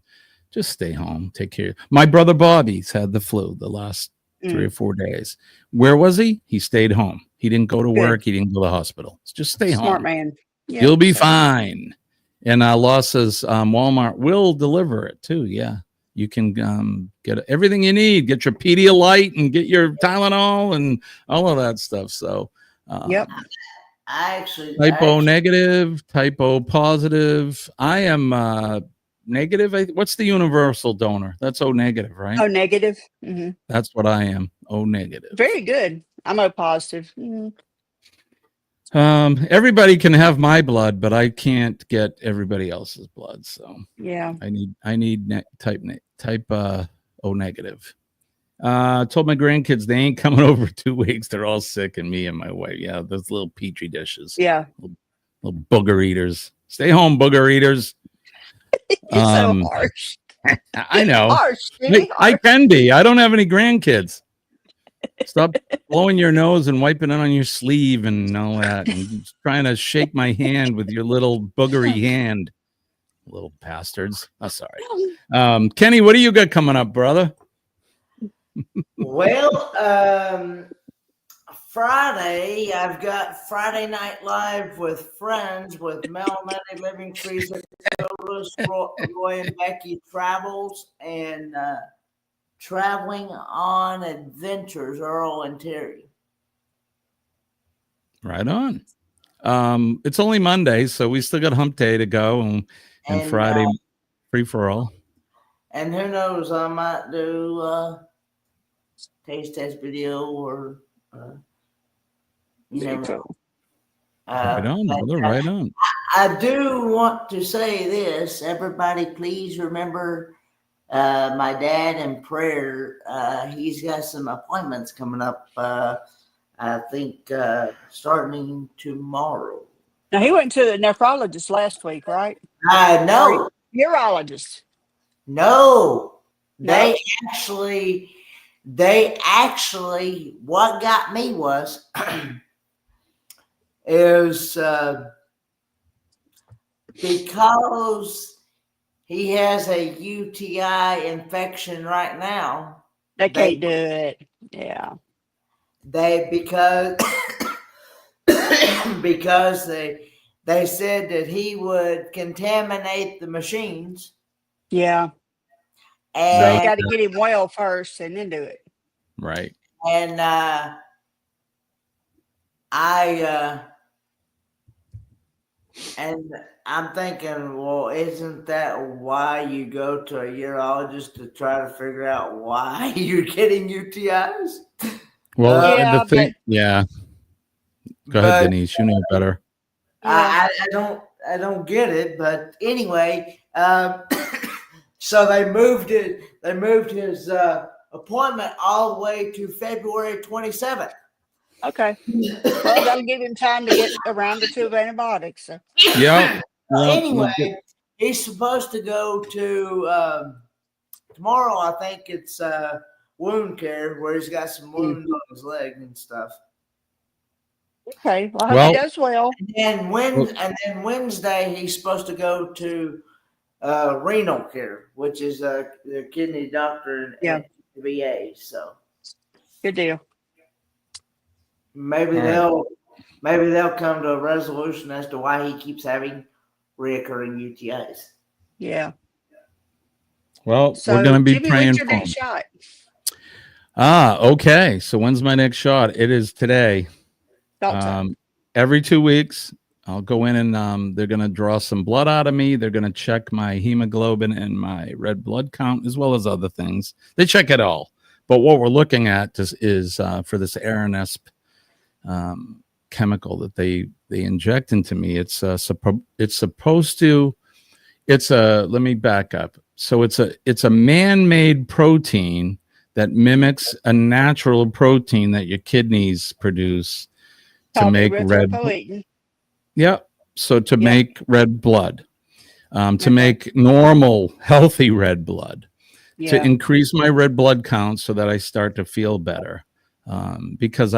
just stay home, take care. My brother Bobby's had the flu the last 3 or 4 days. Where was he? He stayed home. He didn't go to work. He didn't go to the hospital. Just stay home. Smart man. Yep. You'll be fine. And Law says Walmart will deliver it too. Yeah. You can get everything you need. Get your Pedialyte and get your Tylenol and all of that stuff. So yep. Type O negative, type O positive. I am negative. What's the universal donor? That's O negative, right? O negative. Mm-hmm. That's what I am. O negative. Very good. I'm O positive. Mm-hmm. Everybody can have my blood, but I can't get everybody else's blood. So yeah, I need type O negative. I told my grandkids they ain't coming over 2 weeks. They're all sick, and me and my wife. Yeah, those little petri dishes. Yeah, little booger eaters. Stay home, booger eaters. You're so harsh. I know. Harsh, I can be. I don't have any grandkids. Stop blowing your nose and wiping it on your sleeve and all that, and trying to shake my hand with your little boogery hand. Little bastards. Oh, sorry. Kenny, what do you got coming up, brother? Well, Friday, I've got Friday Night Live with Friends with Mel Nettie, Living Freezer, Roy and Becky Travels, and Traveling on Adventures, Earl and Terry. Right on. It's only Monday, so we still got hump day to go, and Friday free for all. And who knows, I might do taste test video or you never know. Right on, brother. Right on. I do want to say this. Everybody, please remember my dad in prayer. He's got some appointments coming up. I think starting tomorrow. Now he went to the nephrologist last week, right? No. Urologist. No. They actually, what got me was, is because he has a UTI infection right now. They can't do it. Yeah. Because they said that he would contaminate the machines. Yeah. And so you got to get him well first and then do it. Right. And I'm thinking, well, isn't that why you go to a urologist to try to figure out why you're getting UTIs? Well, yeah, yeah. Go ahead, Denise. You know better. I don't get it, but anyway, so they moved it. They moved his appointment all the way to February 27th. Okay. Well, that'll give him time to get around the tube of antibiotics. So. Yeah. Anyway, he's supposed to go to tomorrow. I think it's wound care where he's got some wounds on his leg and stuff. Okay. Well, I hope he does well. And then Wednesday he's supposed to go to renal care, which is the kidney doctor at the VA. So good deal. Maybe All right. they'll come to a resolution as to why he keeps having reoccurring UTIs. Yeah. Well, So, we're going to be Jimmy, when's praying your for next him. shot? Okay. So when's my next shot? It is today. Thought so. Every 2 weeks, I'll go in and they're going to draw some blood out of me. They're going to check my hemoglobin and my red blood count, as well as other things. They check it all. But what we're looking at is for this Aranesp chemical that they inject into me. It's supposed to. Let me back up. So it's a man-made protein that mimics a natural protein that your kidneys produce to make red. Yeah. So to make red blood, to make normal, healthy red blood, to increase my red blood count so that I start to feel better. Because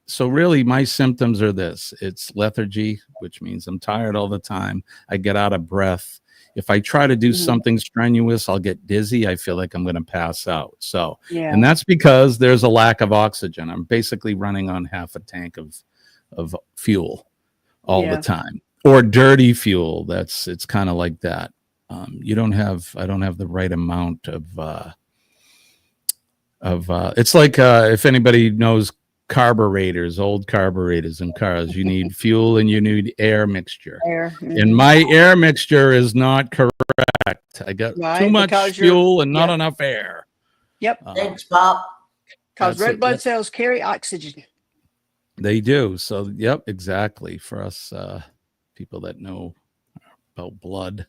so really my symptoms are this. It's lethargy, which means I'm tired all the time. I get out of breath. If I try to do something strenuous, I'll get dizzy. I feel like I'm going to pass out. So, and that's because there's a lack of oxygen. I'm basically running on half a tank of fuel all the time, or dirty fuel. It's kind of like that. I don't have the right amount of it's like, if anybody knows carburetors, old carburetors in cars, you need fuel and you need air mixture. And my air mixture is not correct. I got too much fuel and not enough air. Thanks, Pop. Because red blood cells carry oxygen. They do. So, yep, exactly. For us people that know about blood,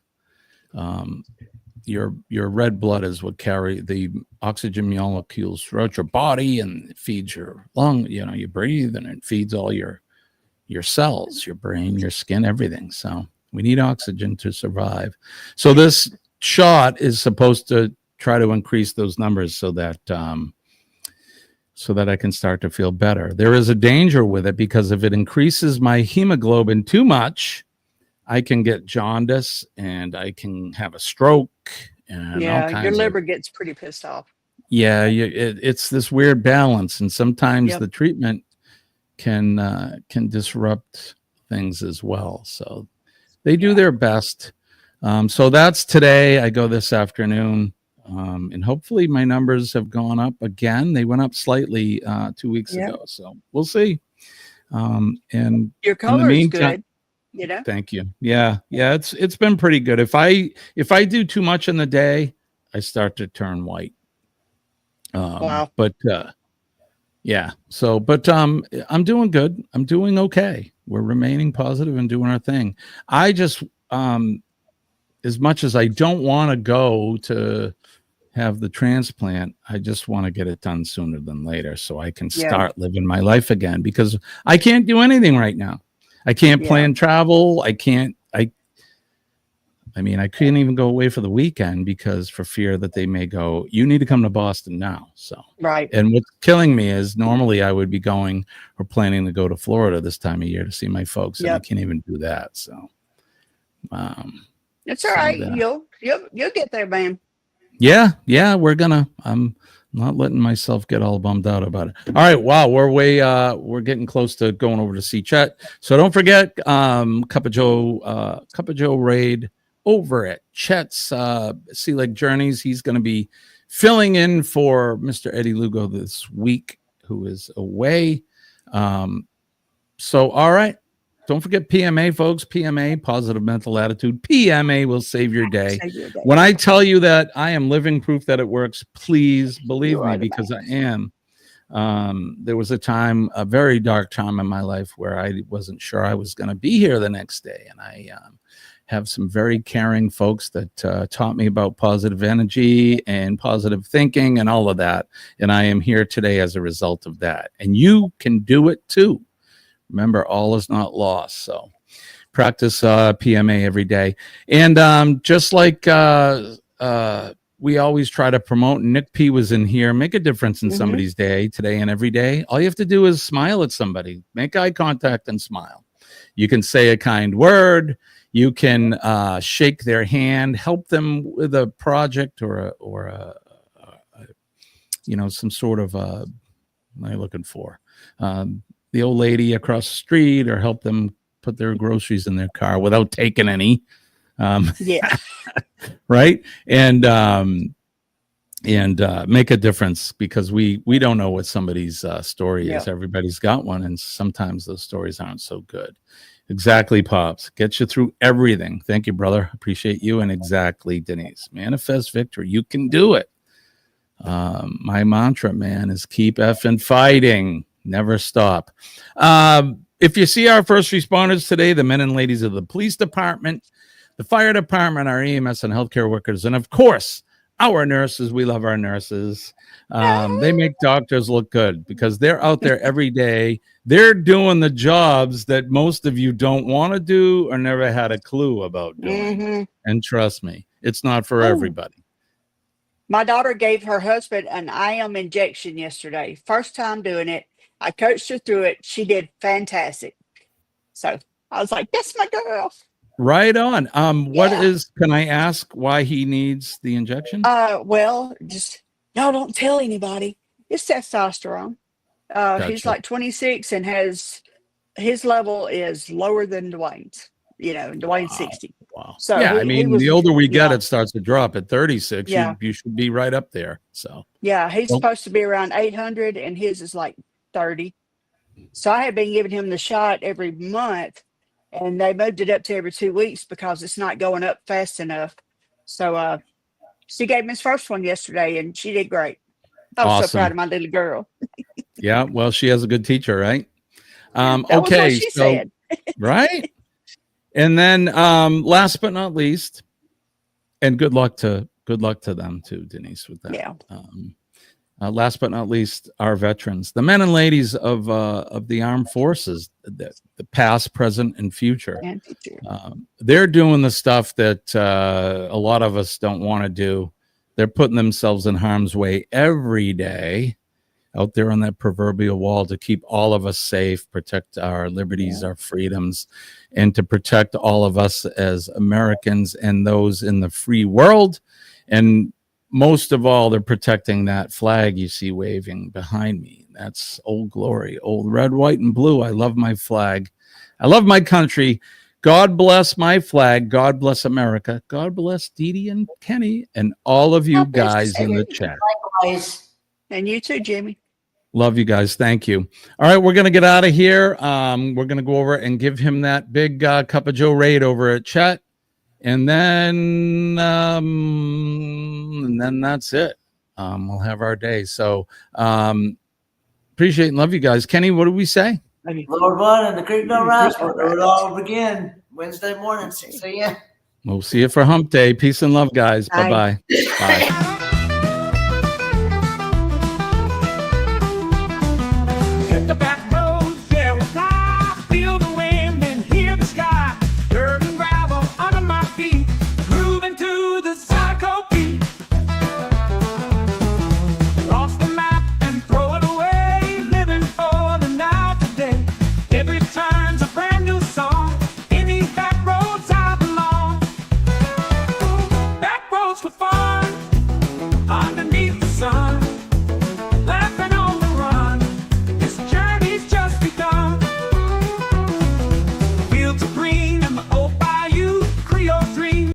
your red blood is what carry the oxygen molecules throughout your body, and it feeds your lung. You breathe, and it feeds all your cells, your brain, your skin, everything. So we need oxygen to survive. So this shot is supposed to try to increase those numbers so that I can start to feel better. There is a danger with it, because if it increases my hemoglobin too much, I can get jaundice and I can have a stroke. And your liver gets pretty pissed off. Yeah, it's this weird balance, and sometimes the treatment can disrupt things as well. So they do their best. So that's today. I go this afternoon, and hopefully my numbers have gone up again. They went up slightly 2 weeks ago, so we'll see. And your color is good. Thank you. Yeah. It's been pretty good. If I do too much in the day, I start to turn white. Wow. But yeah. So, but I'm doing good. I'm doing okay. We're remaining positive and doing our thing. I just as much as I don't want to go to have the transplant, I just want to get it done sooner than later so I can start living my life again, because I can't do anything right now. I can't plan travel. I couldn't even go away for the weekend because for fear that they may go, you need to come to Boston now. So, and what's killing me is normally I would be going or planning to go to Florida this time of year to see my folks. And I can't even do that. So, it's all right. You'll get there, man. Yeah. I'm not letting myself get all bummed out about it. All right. Wow. We're getting close to going over to see Chet. So don't forget, Cup of Joe raid over at Chet's Sea Lake Journeys. He's going to be filling in for Mr. Eddie Lugo this week, who is away. So, all right. Don't forget PMA, folks. PMA, positive mental attitude. PMA will save your day. When I tell you that I am living proof that it works, please believe me, because I am. There was a very dark time in my life where I wasn't sure I was going to be here the next day. And I have some very caring folks that taught me about positive energy and positive thinking and all of that. And I am here today as a result of that. And you can do it too. Remember, all is not lost. So practice PMA every day. And just like we always try to promote, Nick P was in here, make a difference in somebody's day today and every day. All you have to do is smile at somebody, make eye contact and smile. You can say a kind word. You can shake their hand, help them with a project or some sort of what am I looking for? the old lady across the street or help them put their groceries in their car without taking any. Yeah. Right. And make a difference, because we don't know what somebody's story is. Yeah. Everybody's got one, and sometimes those stories aren't so good. Exactly, Pops. Get you through everything. Thank you, brother. Appreciate you. And exactly, Denise. Manifest victory. You can do it. My mantra, man, is keep effing fighting. Never stop. If you see our first responders today, the men and ladies of the police department, the fire department, our EMS and healthcare workers, and of course, our nurses. We love our nurses. They make doctors look good because they're out there every day. They're doing the jobs that most of you don't want to do or never had a clue about doing. Mm-hmm. And trust me, it's not for everybody. My daughter gave her husband an IM injection yesterday. First time doing it. I coached her through it. She did fantastic. So I was like, that's my girl. Right on. Can I ask why he needs the injection? Well, just y'all don't tell anybody. It's testosterone. He's Gotcha. like 26 and his level is lower than Dwayne's. Dwayne's 60. Wow. So yeah, the older we get, yeah. it starts to drop. At 36, Yeah. you should be right up there. So Yeah, he's supposed to be around 800 and his is like 30. So I have been giving him the shot every month, and they moved it up to every 2 weeks because it's not going up fast enough. So she gave him his first one yesterday, and she did great. I was so proud of my little girl. Yeah, well, she has a good teacher, right? That was what she said. Right. And then last but not least, and good luck to them too, Denise, with that. Yeah. Last but not least, our veterans, the men and ladies of the armed forces, the past, present, and future. They're doing the stuff that a lot of us don't want to do. They're putting themselves in harm's way every day out there on that proverbial wall to keep all of us safe, protect our liberties, our freedoms, and to protect all of us as Americans and those in the free world. And most of all, they're protecting that flag you see waving behind me. That's Old Glory, old red, white, and blue. I love my flag. I love my country. God bless my flag. God bless America. God bless Dee Dee and Kenny and all of you guys in the chat. Likewise. And you too, Jimmy. Love you guys. Thank you. All right, we're going to get out of here. We're going to go over and give him that big cup of Joe raid over at Chet. And then that's it. We'll have our day. So appreciate and love you guys. Kenny, what did we say? Lord one and the creek don't rise. We'll do it all over again Wednesday morning, 6 a.m. We'll see you for hump day. Peace and love, guys. Bye-bye. Bye. Hit the back roads, there was fly. Feel the wind and hear the sky. Dirt and gravel under my feet. Grooving to the psycho beat. Lost the map and throw it away. Living for the now today. Every turn's a brand new song. In these back roads I belong. Back roads for fun.